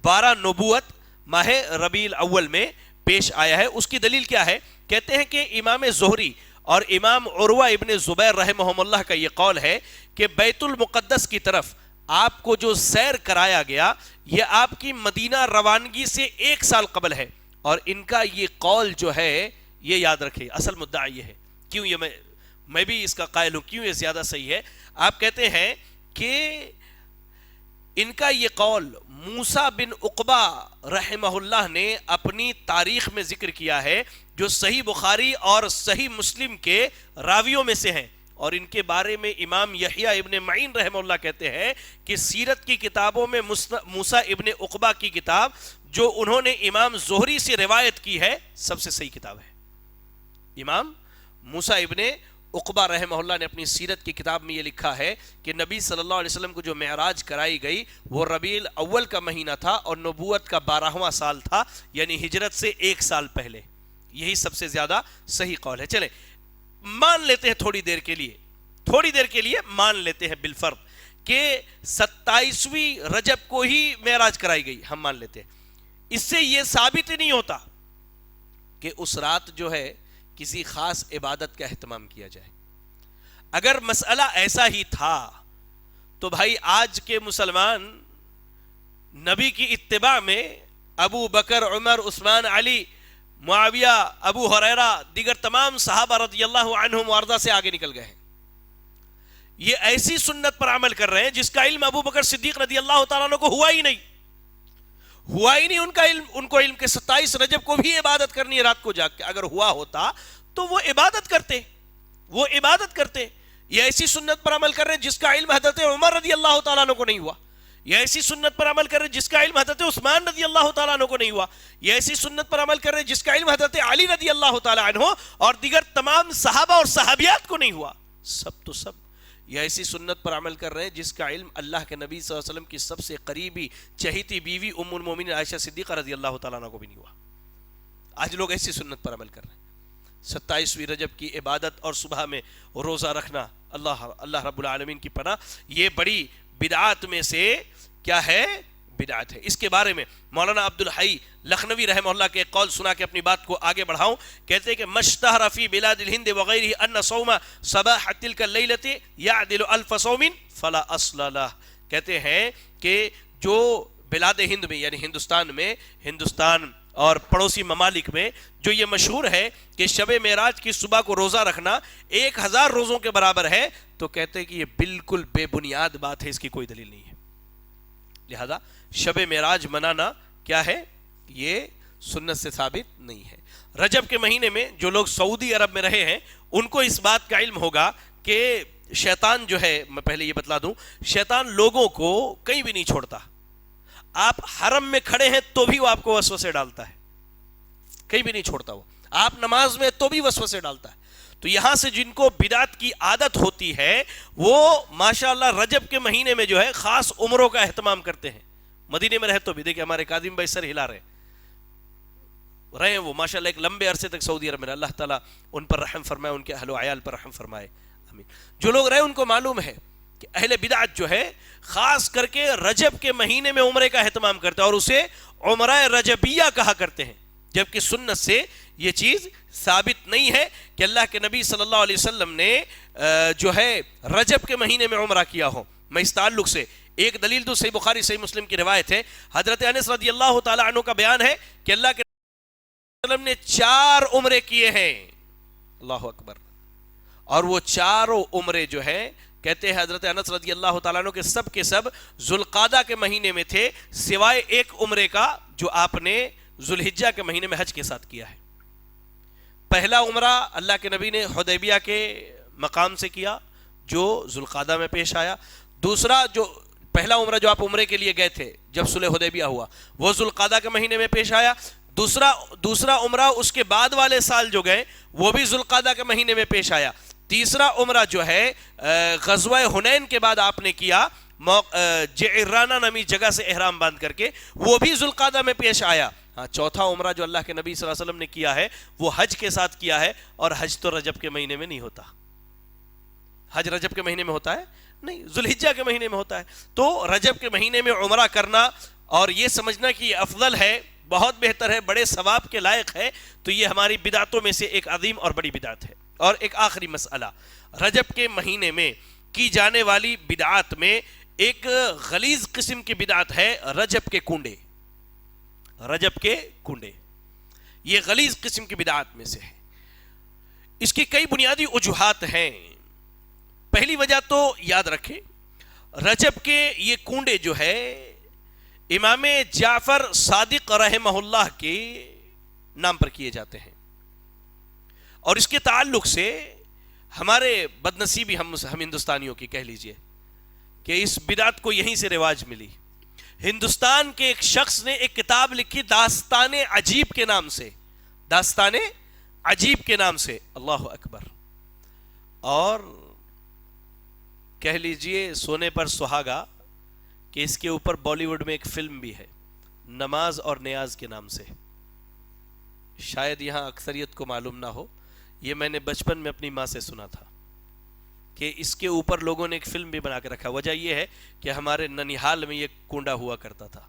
Speaker 1: 12 نبوت ماہ ربیع الاول میں پیش آیا ہے. اس کی دلیل کیا ہے؟ کہتے ہیں کہ امام زہری اور امام عروہ ابن زبیر رحمہم اللہ کا یہ قول ہے کہ بیت المقدس کی طرف آپ کو جو سیر کرایا گیا یہ آپ کی مدینہ روانگی سے 1 سال قبل ہے. اور ان کا یہ قول جو ہے یہ یاد رکھے، اصل مدعا یہ ہے. کیوں یہ میں بھی اس کا قائل ہوں، کیوں یہ زیادہ صحیح ہے؟ آپ کہتے ہیں کہ ان کا یہ قول موسیٰ بن عقبہ رحمہ اللہ نے اپنی تاریخ میں ذکر کیا ہے، جو صحیح بخاری اور صحیح مسلم کے راویوں میں سے ہیں. اور ان کے بارے میں امام یحییٰ ابن معین رحمہ اللہ کہتے ہیں کہ سیرت کی کتابوں میں موسیٰ ابن عقبہ کی کتاب جو انہوں نے امام زہری سے روایت کی ہے سب سے صحیح کتاب ہے. امام موسیٰ ابن عقبہ رحمہ اللہ نے اپنی سیرت کی کتاب میں یہ لکھا ہے کہ نبی صلی اللہ علیہ وسلم کو جو معراج کرائی گئی وہ ربیع الاول کا مہینہ تھا اور نبوت کا 12واں سال تھا، یعنی ہجرت سے 1 سال پہلے. یہی سب سے زیادہ صحیح قول ہے. چلیں مان لیتے ہیں تھوڑی دیر کے لیے مان لیتے ہیں بالفرض کہ 27ویں رجب کو ہی معراج کرائی گئی. ہم مان لیتے ہیں. اس سے یہ ثابت نہیں ہوتا کہ اس رات جو ہے کسی خاص عبادت کا اہتمام کیا جائے. اگر مسئلہ ایسا ہی تھا تو بھائی آج کے مسلمان نبی کی اتباع میں ابو بکر، عمر، عثمان، علی، معاویہ، ابو ہریرہ، دیگر تمام صحابہ رضی اللہ عنہم وارضہ سے آگے نکل گئے ہیں. یہ ایسی سنت پر عمل کر رہے ہیں جس کا علم ابو بکر صدیق رضی اللہ تعالیٰ عنہ کو ہوا ہی نہیں. ان کو علم کہ 27 رجب کو بھی عبادت کرنی ہے رات کو جاگ کے. اگر ہوا ہوتا تو وہ عبادت کرتے. یہ ایسی سنت پر عمل کر رہے ہیں جس کا علم حضرت عمر رضی اللہ تعالیٰ عنہ کو نہیں ہوا. یہ ایسی سنت پر عمل کر رہے ہیں جس کا علم حضرت عثمان رضی اللہ تعالیٰ عنہ کو نہیں ہوا. یہ ایسی سنت پر عمل کر رہے ہیں جس کا علم حضرت علی رضی اللہ تعالیٰ عنہ اور دیگر تمام صحابہ اور صحابیات کو نہیں ہوا. سب یہ ایسی سنت پر عمل کر رہے ہیں جس کا علم اللہ کے نبی صلی اللہ علیہ وسلم کی سب سے قریبی چہیتی بیوی ام المومنین عائشہ صدیقہ رضی اللہ تعالیٰ عنہ کو بھی نہیں ہوا. آج لوگ ایسی سنت پر عمل کر رہے ہیں. 27ویں رجب کی عبادت اور صبح میں روزہ رکھنا، اللہ رب العالمین کی پناہ، یہ بڑی بدعات میں سے کیا ہے؟ بدعت ہے. اس کے بارے میں مولانا عبد الحی لکھنوی رحمہ اللہ کے ایک قول سنا کے اپنی بات کو آگے بڑھاؤں. کہتے ہیں کہ مشتہر فی بلاد الہند وغیرہ ان صوم صباح تلک اللیلۃ یعدل الف صوم فلا اصل لہ. کہتے ہیں کہ جو بلاد ہند میں یعنی ہندوستان اور پڑوسی ممالک میں جو یہ مشہور ہے کہ شب معراج کی صبح کو روزہ رکھنا 1000 روزوں کے برابر ہے، تو کہتے ہیں کہ یہ بالکل بے بنیاد بات ہے، اس کی کوئی دلیل نہیں ہے. لہذا شب معراج منانا کیا ہے؟ یہ سنت سے ثابت نہیں ہے. رجب کے مہینے میں جو لوگ سعودی عرب میں رہے ہیں ان کو اس بات کا علم ہوگا کہ شیطان جو ہے، میں پہلے یہ بتلا دوں، شیطان لوگوں کو کہیں بھی نہیں چھوڑتا. آپ حرم میں کھڑے ہیں تو بھی وہ آپ کو وسوسے ڈالتا ہے، کہیں بھی نہیں چھوڑتا. وہ آپ نماز میں تو بھی وسوسے ڈالتا ہے. تو یہاں سے جن کو بدعت کی عادت ہوتی ہے وہ ماشاءاللہ رجب کے مہینے میں جو ہے خاص عمروں کا اہتمام کرتے ہیں. مدینے میں رہے تو بھی دیکھیں ہمارے کاظم بھائی سر ہلا رہے ہیں وہ ماشاءاللہ ایک لمبے عرصے تک سعودی عرب میں. اللہ تعالیٰ ان پر رحم فرمائے، ان کے اہل و عیال پر رحم فرمائے، آمین. جو لوگ رہے ان کو معلوم ہے کہ اہل بدعت جو ہے خاص کر کے رجب کے مہینے میں عمرے کا اہتمام کرتے ہیں اور اسے عمرہ رجبیہ کہا کرتے ہیں، جبکہ سنت سے یہ چیز ثابت نہیں ہے کہ اللہ کے نبی صلی اللہ علیہ وسلم نے جو ہے رجب کے مہینے میں عمرہ کیا ہو. میں اس تعلق سے ایک دلیل تو صحیح بخاری صحیح مسلم کی روایت ہے، حضرت انس رضی اللہ تعالی عنہ کا بیان ہے کہ اللہ کے وسلم نے 4 عمرے کیے ہیں، اللہ اکبر، اور وہ 4 عمرے جو ہیں کہتے ہیں حضرت انس رضی اللہ تعالیٰ عنہ کے سب ذوالقعدہ کے مہینے میں تھے، سوائے ایک عمرے کا جو آپ نے ذوالحجہ کے مہینے میں حج کے ساتھ کیا ہے۔ پہلا عمرہ اللہ کے نبی نے حدیبیہ کے مقام سے کیا جو ذوالقعدہ میں پیش آیا۔ دوسرا جو پہلا عمرہ جو آپ عمرے کے لیے گئے تھے جب صلح حدیبیہ ہوا وہ ذوالقعدہ کے مہینے میں پیش آیا۔ دوسرا عمرہ اس کے بعد والے سال جو گئے وہ بھی ذوالقعدہ کے مہینے میں پیش آیا۔ تیسرا عمرہ جو ہے غزوہ حنین کے بعد آپ نے کیا جعرانہ نامی جگہ سے احرام باندھ کر کے، وہ بھی ذوالقعدہ میں پیش آیا۔ ہاں، چوتھا عمرہ جو اللہ کے نبی صلی اللہ علیہ وسلم نے کیا ہے وہ حج کے ساتھ کیا ہے، اور حج تو رجب کے مہینے میں نہیں ہوتا۔ حج رجب کے مہینے میں ہوتا ہے نہیں، ذوالحجہ کے مہینے میں ہوتا ہے۔ تو رجب کے مہینے میں عمرہ کرنا اور یہ سمجھنا کہ یہ افضل ہے، بہت بہتر ہے، بڑے ثواب کے لائق ہے، تو یہ ہماری بدعتوں میں سے ایک عظیم اور بڑی بدعت ہے۔ اور ایک آخری مسئلہ، رجب کے مہینے میں کی جانے والی بدعات میں ایک غلیظ قسم کی بدعت ہے رجب کے کنڈے۔ رجب کے کنڈے یہ غلیظ قسم کی بدعات میں سے ہے۔ اس کی کئی بنیادی وجوہات ہیں۔ پہلی وجہ تو یاد رکھیں، رجب کے یہ کنڈے جو ہے امام جعفر صادق رحمہ اللہ کے نام پر کیے جاتے ہیں، اور اس کے تعلق سے ہمارے بدنصیبی ہم ہندوستانیوں کی کہہ لیجئے کہ اس بدعت کو یہیں سے رواج ملی۔ ہندوستان کے ایک شخص نے ایک کتاب لکھی داستان عجیب کے نام سے، داستان عجیب کے نام سے، اللہ اکبر، اور کہہ لیجئے سونے پر سہاگا کہ اس کے اوپر بالی ووڈ میں ایک فلم بھی ہے نماز اور نیاز کے نام سے۔ شاید یہاں اکثریت کو معلوم نہ ہو، یہ میں نے بچپن میں اپنی ماں سے سنا تھا کہ اس کے اوپر لوگوں نے ایک فلم بھی بنا کے رکھا۔ وجہ یہ ہے کہ ہمارے ننیحال میں یہ کنڈا ہوا کرتا تھا،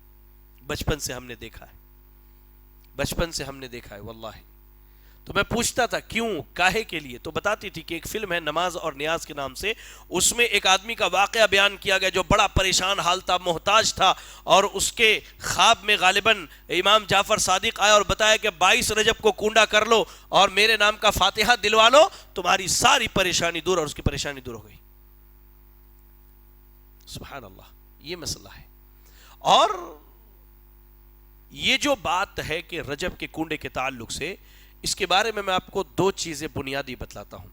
Speaker 1: بچپن سے ہم نے دیکھا ہے، بچپن سے ہم نے دیکھا ہے واللہ۔ تو میں پوچھتا تھا کیوں، کاہے کے لیے، تو بتاتی تھی کہ ایک فلم ہے نماز اور نیاز کے نام سے، اس میں ایک آدمی کا واقعہ بیان کیا گیا جو بڑا پریشان حال تھا، محتاج تھا، اور اس کے خواب میں غالباً امام جعفر صادق آیا اور بتایا کہ 22 رجب کو کنڈا کر لو اور میرے نام کا فاتحہ دلوا لو، تمہاری ساری پریشانی دور، اور اس کی پریشانی دور ہو گئی۔ سبحان اللہ، یہ مسئلہ ہے۔ اور یہ جو بات ہے کہ رجب کے کنڈے کے تعلق سے، اس کے بارے میں آپ کو 2 چیزیں بنیادی بتلاتا ہوں،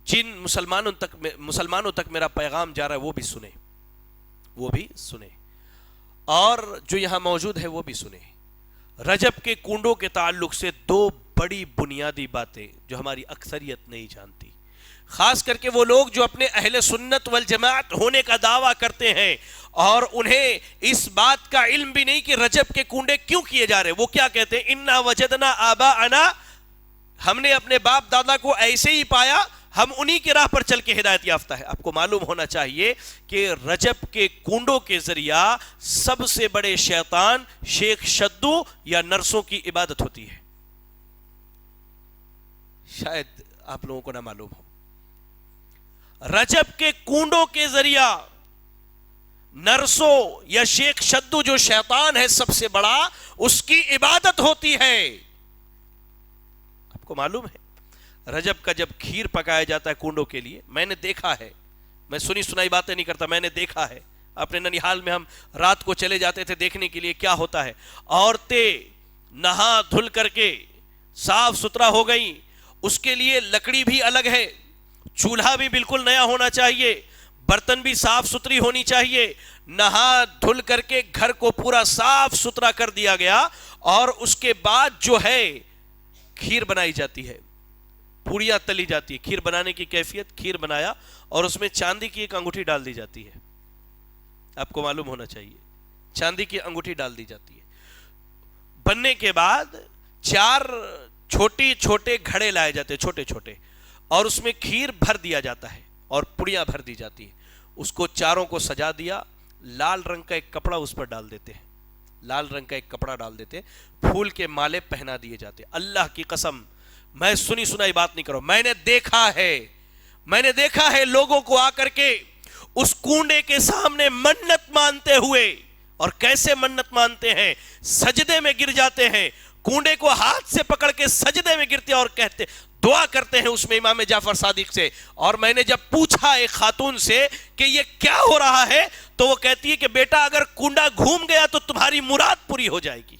Speaker 1: جن مسلمانوں تک میرا پیغام جا رہا ہے وہ بھی سنیں، اور جو یہاں موجود ہے وہ بھی سنیں۔ رجب کے کنڈوں کے تعلق سے 2 بڑی بنیادی باتیں جو ہماری اکثریت نہیں جانتی، خاص کر کے وہ لوگ جو اپنے اہل سنت والجماعت ہونے کا دعویٰ کرتے ہیں اور انہیں اس بات کا علم بھی نہیں کہ رجب کے کنڈے کیوں کیے جا رہے۔ وہ کیا کہتے ہیں؟ انا وجدنا آباءنا، ہم نے اپنے باپ دادا کو ایسے ہی پایا، ہم انہی کی راہ پر چل کے ہدایت یافتہ ہے۔ آپ کو معلوم ہونا چاہیے کہ رجب کے کنڈوں کے ذریعہ سب سے بڑے شیطان شیخ شدو یا نرسوں کی عبادت ہوتی ہے۔ شاید آپ لوگوں کو نہ معلوم ہو، رجب کے کنڈوں کے ذریعہ نرسوں یا شیخ شدو جو شیطان ہے سب سے بڑا، اس کی عبادت ہوتی ہے۔ آپ کو معلوم ہے رجب کا جب کھیر پکایا جاتا ہے کنڈوں کے لیے، میں نے دیکھا ہے، میں سنی سنائی باتیں نہیں کرتا، میں نے دیکھا ہے اپنے ننیحال میں، ہم رات کو چلے جاتے تھے دیکھنے کے لیے کیا ہوتا ہے۔ عورتیں نہا دھل کر کے صاف ستھرا ہو گئی، اس کے لیے لکڑی بھی الگ ہے، چولہا بھی بالکل نیا ہونا چاہیے، برتن بھی صاف ستھری ہونی چاہیے، نہا دھل کر کے گھر کو پورا صاف ستھرا کر دیا گیا، اور اس کے بعد جو ہے کھیر بنائی جاتی ہے، پوڑیاں تلی جاتی ہے۔ کھیر بنانے کی کیفیت، کھیر بنایا اور اس میں چاندی کی ایک انگوٹھی ڈال دی جاتی ہے، آپ کو معلوم ہونا چاہیے، چاندی کی انگوٹھی ڈال دی جاتی ہے۔ بننے کے بعد 4 چھوٹے گھڑے لائے جاتے ہیں، چھوٹے چھوٹے، اور اس میں کھیر بھر دیا جاتا ہے اور پڑیاں بھر دی جاتی ہے۔ اس کو چاروں کو سجا دیا، لال رنگ کا ایک کپڑا اس پر ڈال دیتے ہیں، لال رنگ کا ایک کپڑا ڈال دیتے ہیں، پھول کے مالے پہنا دیے جاتے ہیں۔ اللہ کی قسم، میں سنی سنائی بات نہیں کروں، میں نے دیکھا ہے لوگوں کو آ کر کے اس کنڈے کے سامنے منت مانتے ہوئے، اور کیسے منت مانتے ہیں، سجدے میں گر جاتے ہیں، کنڈے کو ہاتھ سے پکڑ کے سجدے میں گرتے اور کہتے دعا کرتے ہیں اس میں امام جعفر صادق سے. اور میں نے جب پوچھا ایک خاتون سے کہ یہ کیا ہو رہا ہے تو وہ کہتی ہے کہ بیٹا اگر کنڈا گھوم گیا تو تمہاری مراد پوری ہو جائے گی.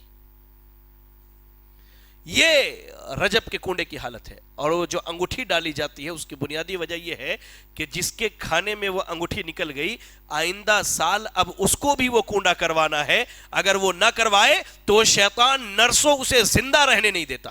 Speaker 1: یہ رجب کے کنڈے کی حالت ہے. اور وہ جو انگوٹھی ڈالی جاتی ہے اس کی بنیادی وجہ یہ ہے کہ جس کے کھانے میں وہ انگوٹھی نکل گئی آئندہ سال اب اس کو بھی وہ کنڈا کروانا ہے. اگر وہ نہ کروائے تو شیطان نرسوں اسے زندہ رہنے نہیں دیتا.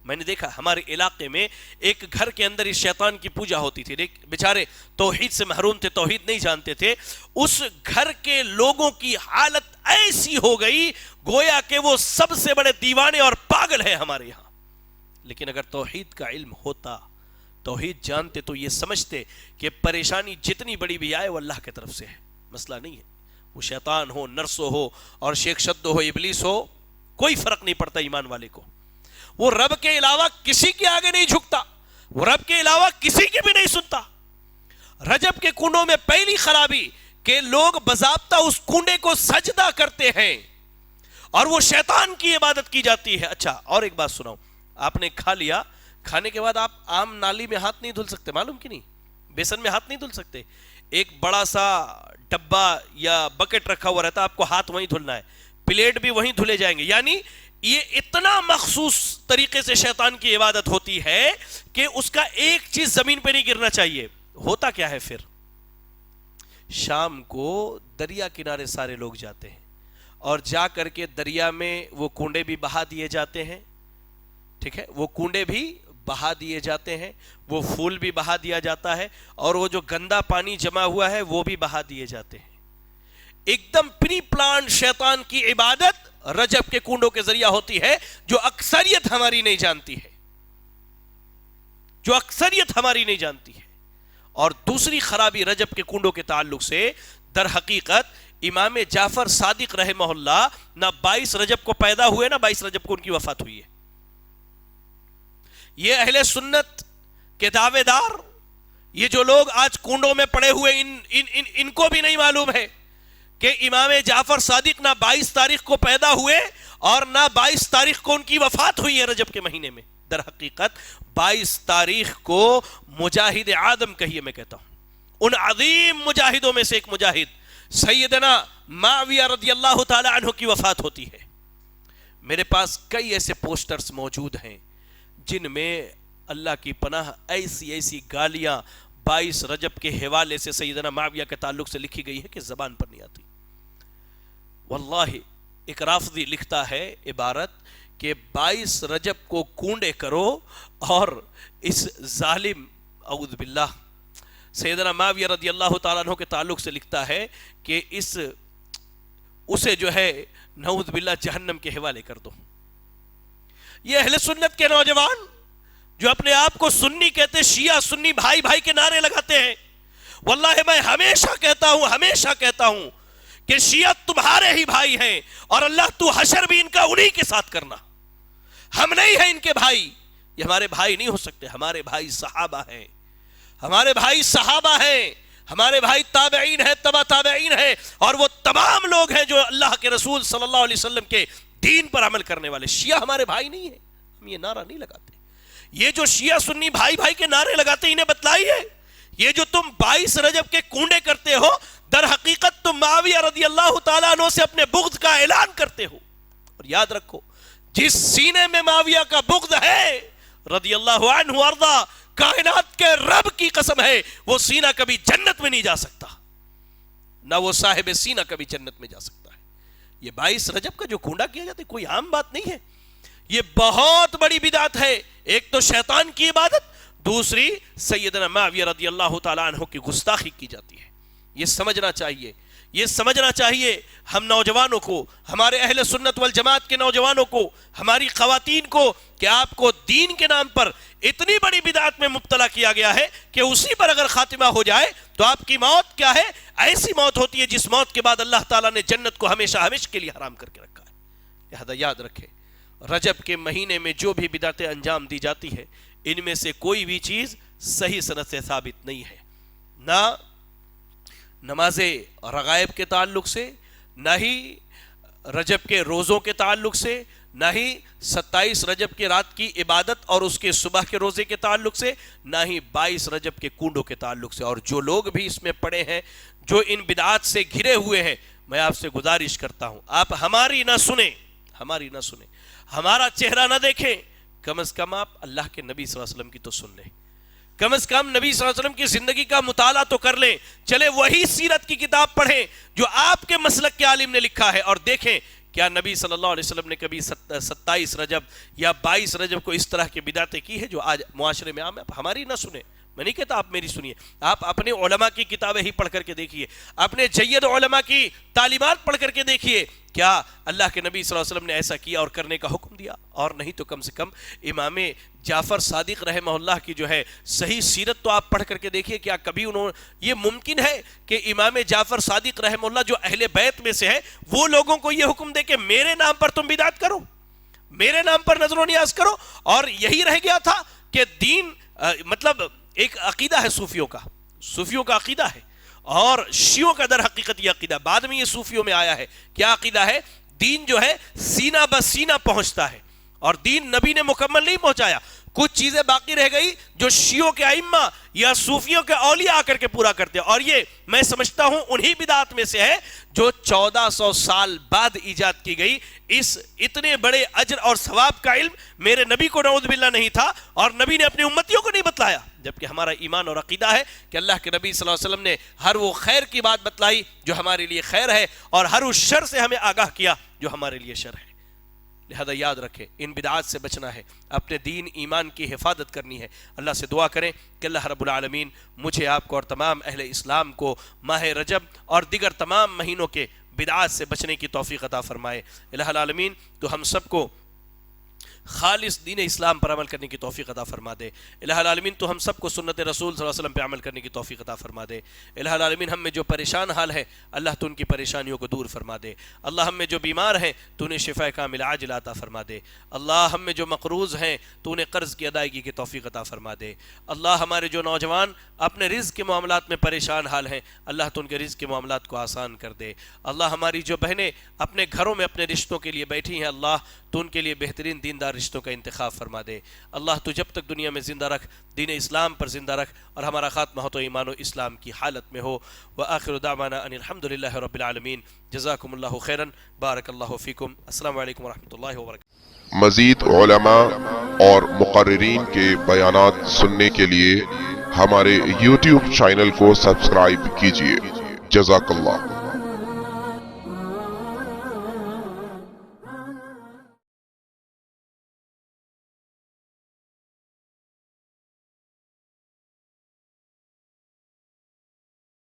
Speaker 1: میں نے دیکھا ہمارے علاقے میں ایک گھر کے اندر اس شیطان کی پوجا ہوتی تھی. بیچارے توحید سے محروم تھے, توحید نہیں جانتے تھے. اس گھر کے لوگوں کی حالت ایسی ہو گئی گویا کہ وہ سب سے بڑے دیوانے اور پاگل ہیں ہمارے یہاں. لیکن اگر توحید کا علم ہوتا, توحید جانتے تو یہ سمجھتے کہ پریشانی جتنی بڑی بھی آئے وہ اللہ کی طرف سے ہے, مسئلہ نہیں ہے. وہ شیطان ہو, نرسو ہو اور شیخ شدو ہو, ابلیس ہو, کوئی فرق نہیں پڑتا ایمان والے کو. وہ رب کے علاوہ کسی کے آگے نہیں جھکتا, وہ رب کے علاوہ کسی کی بھی نہیں سنتا. رجب کے کنڈوں میں پہلی خرابی کہ لوگ باضابطہ اس کنڈے کو سجدہ کرتے ہیں اور وہ شیطان کی عبادت کی جاتی ہے. اچھا اور ایک بات سناؤں, آپ نے کھا لیا, کھانے کے بعد آپ عام نالی میں ہاتھ نہیں دھل سکتے, معلوم کی نہیں, بیسن میں ہاتھ نہیں دھل سکتے. ایک بڑا سا ڈبہ یا بکٹ رکھا ہوا رہتا, آپ کو ہاتھ وہیں دھلنا ہے, پلیٹ بھی وہیں دھلے جائیں گے. یعنی یہ اتنا مخصوص طریقے سے شیطان کی عبادت ہوتی ہے کہ اس کا ایک چیز زمین پہ نہیں گرنا چاہیے. ہوتا کیا ہے پھر, شام کو دریا کنارے سارے لوگ جاتے ہیں اور جا کر کے دریا میں وہ کنڈے بھی بہا دیے جاتے ہیں. ٹھیک ہے, وہ کنڈے بھی بہا دیے جاتے ہیں, وہ پھول بھی بہا دیا جاتا ہے, اور وہ جو گندا پانی جمع ہوا ہے وہ بھی بہا دیے جاتے ہیں. ایک دم پری پلان شیطان کی عبادت رجب کے کنڈوں کے ذریعہ ہوتی ہے, جو اکثریت ہماری نہیں جانتی ہے, جو اکثریت ہماری نہیں جانتی ہے. اور دوسری خرابی رجب کے کنڈوں کے تعلق سے, در حقیقت امام جعفر صادق رحمہ اللہ نہ 22 رجب کو پیدا ہوئے نہ 22 رجب کو ان کی وفات ہوئی ہے. یہ اہل سنت کے دعوے دار, یہ جو لوگ آج کنڈوں میں پڑے ہوئے, ان کو بھی نہیں معلوم ہے کہ امام جعفر صادق نہ 22 تاریخ کو پیدا ہوئے اور نہ 22 تاریخ کو ان کی وفات ہوئی ہے رجب کے مہینے میں. در حقیقت 22 تاریخ کو مجاہد آدم کہیے, میں کہتا ہوں ان عظیم مجاہدوں میں سے ایک مجاہد سیدنا معاویہ رضی اللہ تعالی عنہ کی وفات ہوتی ہے. میرے پاس کئی ایسے پوسٹرز موجود ہیں جن میں اللہ کی پناہ ایسی ایسی گالیاں 22 رجب کے حوالے سے سیدنا معاویہ کے تعلق سے لکھی گئی ہے کہ زبان پر نہیں آتی. واللہ ایک رافضی لکھتا ہے عبارت کہ 22 رجب کو کنڈے کرو, اور اس ظالم اعوذ باللہ سیدنا معاویہ رضی اللہ تعالیٰ عنہ کے تعلق سے لکھتا ہے کہ اسے جو ہے نعوذ باللہ جہنم کے حوالے کر دو. یہ اہل سنت کے نوجوان جو اپنے آپ کو سنی کہتے, شیعہ سنی بھائی بھائی کے نعرے لگاتے ہیں, واللہ میں ہمیشہ کہتا ہوں کہ شیعہ تمہارے ہی بھائی ہیں, اور اللہ تو حشر بھی ان کا انہی کے ساتھ کرنا. ہم نہیں ہیں ان کے بھائی, یہ ہمارے بھائی نہیں ہو سکتے. ہمارے بھائی صحابہ ہیں, ہمارے بھائی صحابہ ہیں, ہمارے بھائی تابعین ہیں, تبع تابعین ہیں, اور وہ تمام لوگ ہیں جو اللہ کے رسول صلی اللہ علیہ وسلم کے دین پر عمل کرنے والے. شیعہ ہمارے بھائی نہیں ہیں, ہم یہ نعرہ نہیں لگاتے. یہ جو شیعہ سنی بھائی بھائی کے نعرے لگاتے انہیں بتلائیے, یہ جو تم 22 رجب کے کنڈے کرتے ہو در حقیقت تم معاویہ رضی اللہ تعالیٰ عنہ سے اپنے بغض کا اعلان کرتے ہو. اور یاد رکھو, جس سینے میں معاویہ کا بغض ہے رضی اللہ عنہ وارضا, کائنات کے رب کی قسم ہے وہ سینہ کبھی جنت میں نہیں جا سکتا, نہ وہ صاحب سینہ کبھی جنت میں جا سکتا ہے. یہ 22 رجب کا جو کنڈا کیا جاتا ہے کوئی عام بات نہیں ہے, یہ بہت بڑی بدعت ہے. ایک تو شیطان کی عبادت, دوسری سیدنا معاویہ رضی اللہ تعالیٰ عنہ کی گستاخی کی جاتی ہے. یہ سمجھنا چاہیے ہم نوجوانوں کو, ہمارے اہل سنت والجماعت کے نوجوانوں کو, ہماری خواتین کو, کہ آپ کو دین کے نام پر اتنی بڑی بدعت میں مبتلا کیا گیا ہے کہ اسی پر اگر خاتمہ ہو جائے تو آپ کی موت کیا ہے, ایسی موت ہوتی ہے جس موت کے بعد اللہ تعالیٰ نے جنت کو ہمیشہ ہمیشہ کے لیے حرام کر کے رکھا ہے. لہذا یاد رکھے, رجب کے مہینے میں جو بھی بدعتیں انجام دی جاتی ہے ان میں سے کوئی بھی چیز صحیح سند سے ثابت نہیں ہے, نہ نماز رغائب کے تعلق سے, نہ ہی رجب کے روزوں کے تعلق سے, نہ ہی 27 رجب کی رات کی عبادت اور اس کے صبح کے روزے کے تعلق سے، نہ ہی 22 رجب کے کنڈوں کے تعلق سے. اور جو لوگ بھی اس میں پڑے ہیں، جو ان بدعات سے گھرے ہوئے ہیں، میں آپ سے گزارش کرتا ہوں آپ ہماری نہ سنیں، ہمارا چہرہ نہ دیکھیں، کم از کم آپ اللہ کے نبی صلی اللہ علیہ وسلم کی تو سن لیں، کم از کم نبی صلی اللہ علیہ وسلم کی زندگی کا مطالعہ تو کر لیں. چلے وہی سیرت کی کتاب پڑھیں جو آپ کے مسلک کے عالم نے لکھا ہے، اور دیکھیں کیا نبی صلی اللہ علیہ وسلم نے کبھی 27 رجب یا 22 رجب کو اس طرح کی بدعتیں کی ہے جو آج معاشرے میں عام ہے. آپ ہماری نہ سنیں، میں نہیں کہتا آپ میری سنیے، آپ اپنے علماء کی کتابیں ہی پڑھ کر کے دیکھیے، اپنے جید علماء کی تعلیمات پڑھ کر کے دیکھیے کیا اللہ کے نبی صلی اللہ علیہ وسلم نے ایسا کیا اور کرنے کا حکم دیا. اور نہیں تو کم سے کم امام جعفر صادق رحمہ اللہ کی جو ہے صحیح سیرت تو آپ پڑھ کر کے دیکھیے، کیا کبھی یہ ممکن ہے کہ امام جعفر صادق رحمہ اللہ جو اہل بیت میں سے ہے وہ لوگوں کو یہ حکم دے کہ میرے نام پر تم بدعت کرو، میرے نام پر نذر و نیاز کرو؟ اور یہی رہ گیا تھا کہ دین مطلب ایک عقیدہ ہے صوفیوں کا عقیدہ ہے، اور شیعوں کا در حقیقت یہ عقیدہ، بعد میں یہ صوفیوں میں آیا ہے. کیا عقیدہ ہے؟ دین جو ہے سینہ بسینہ پہنچتا ہے، اور دین نبی نے مکمل نہیں پہنچایا، کچھ چیزیں باقی رہ گئی جو شیعوں کے ائمہ یا صوفیوں کے اولیاء آ کر کے پورا کرتے ہیں. اور یہ میں سمجھتا ہوں انہی بدعات میں سے ہے جو 1400 سال بعد ایجاد کی گئی. اس اتنے بڑے اجر اور ثواب کا علم میرے نبی کو نعوذ باللہ نہیں تھا، اور نبی نے اپنی امتیوں کو نہیں بتلایا، جبکہ ہمارا ایمان اور عقیدہ ہے کہ اللہ کے نبی صلی اللہ علیہ وسلم نے ہر وہ خیر کی بات بتلائی جو ہمارے لیے خیر ہے، اور ہر اس شر سے ہمیں آگاہ کیا جو ہمارے لیے شر ہے. لہذا یاد رکھیں، ان بدعات سے بچنا ہے، اپنے دین ایمان کی حفاظت کرنی ہے. اللہ سے دعا کریں کہ اللہ رب العالمین مجھے، آپ کو اور تمام اہل اسلام کو ماہ رجب اور دیگر تمام مہینوں کے بدعات سے بچنے کی توفیق عطا فرمائے. الہ العالمین تو ہم سب کو خالص دین اسلام پر عمل کرنے کی توفیق عطا فرما دے. الہ العالمین تو ہم سب کو سنت رسول صلی اللہ علیہ وسلم پہ عمل کرنے کی توفیق عطا فرما دے. الہ العالمین ہم میں جو پریشان حال ہے اللہ تو ان کی پریشانیوں کو دور فرما دے. اللہ ہم میں جو بیمار ہیں تو انہیں شفا کامل عاجل عطا فرما دے. اللہ ہم میں جو مقروض ہیں تو انہیں قرض کی ادائیگی کی توفیق عطا فرما دے. اللہ ہمارے جو نوجوان اپنے رزق کے معاملات میں پریشان حال ہیں اللہ تو ان کے رزق کے معاملات کو آسان کر دے. اللہ ہماری جو بہنیں اپنے گھروں میں اپنے رشتوں کے لیے بیٹھی ہیں اللہ تو ان کے لیے بہترین دیندار رشتوں کا انتخاب فرما دے. اللہ تو جب تک دنیا میں زندہ رکھ، دین اسلام پر زندہ رکھ، اور ہمارا خاتمہ ہو تو ایمان و اسلام کی حالت میں ہو. وآخر دعوانا ان الحمدللہ رب العالمین. جزاکم اللہ خیرا، بارک اللہ فیکم. السلام علیکم ورحمۃ اللہ وبرکاتہ.
Speaker 2: مزید علماء اور مقررین کے بیانات سننے کے لیے ہمارے YouTube چینل کو سبسکرائب کیجیے. جزاک اللہ.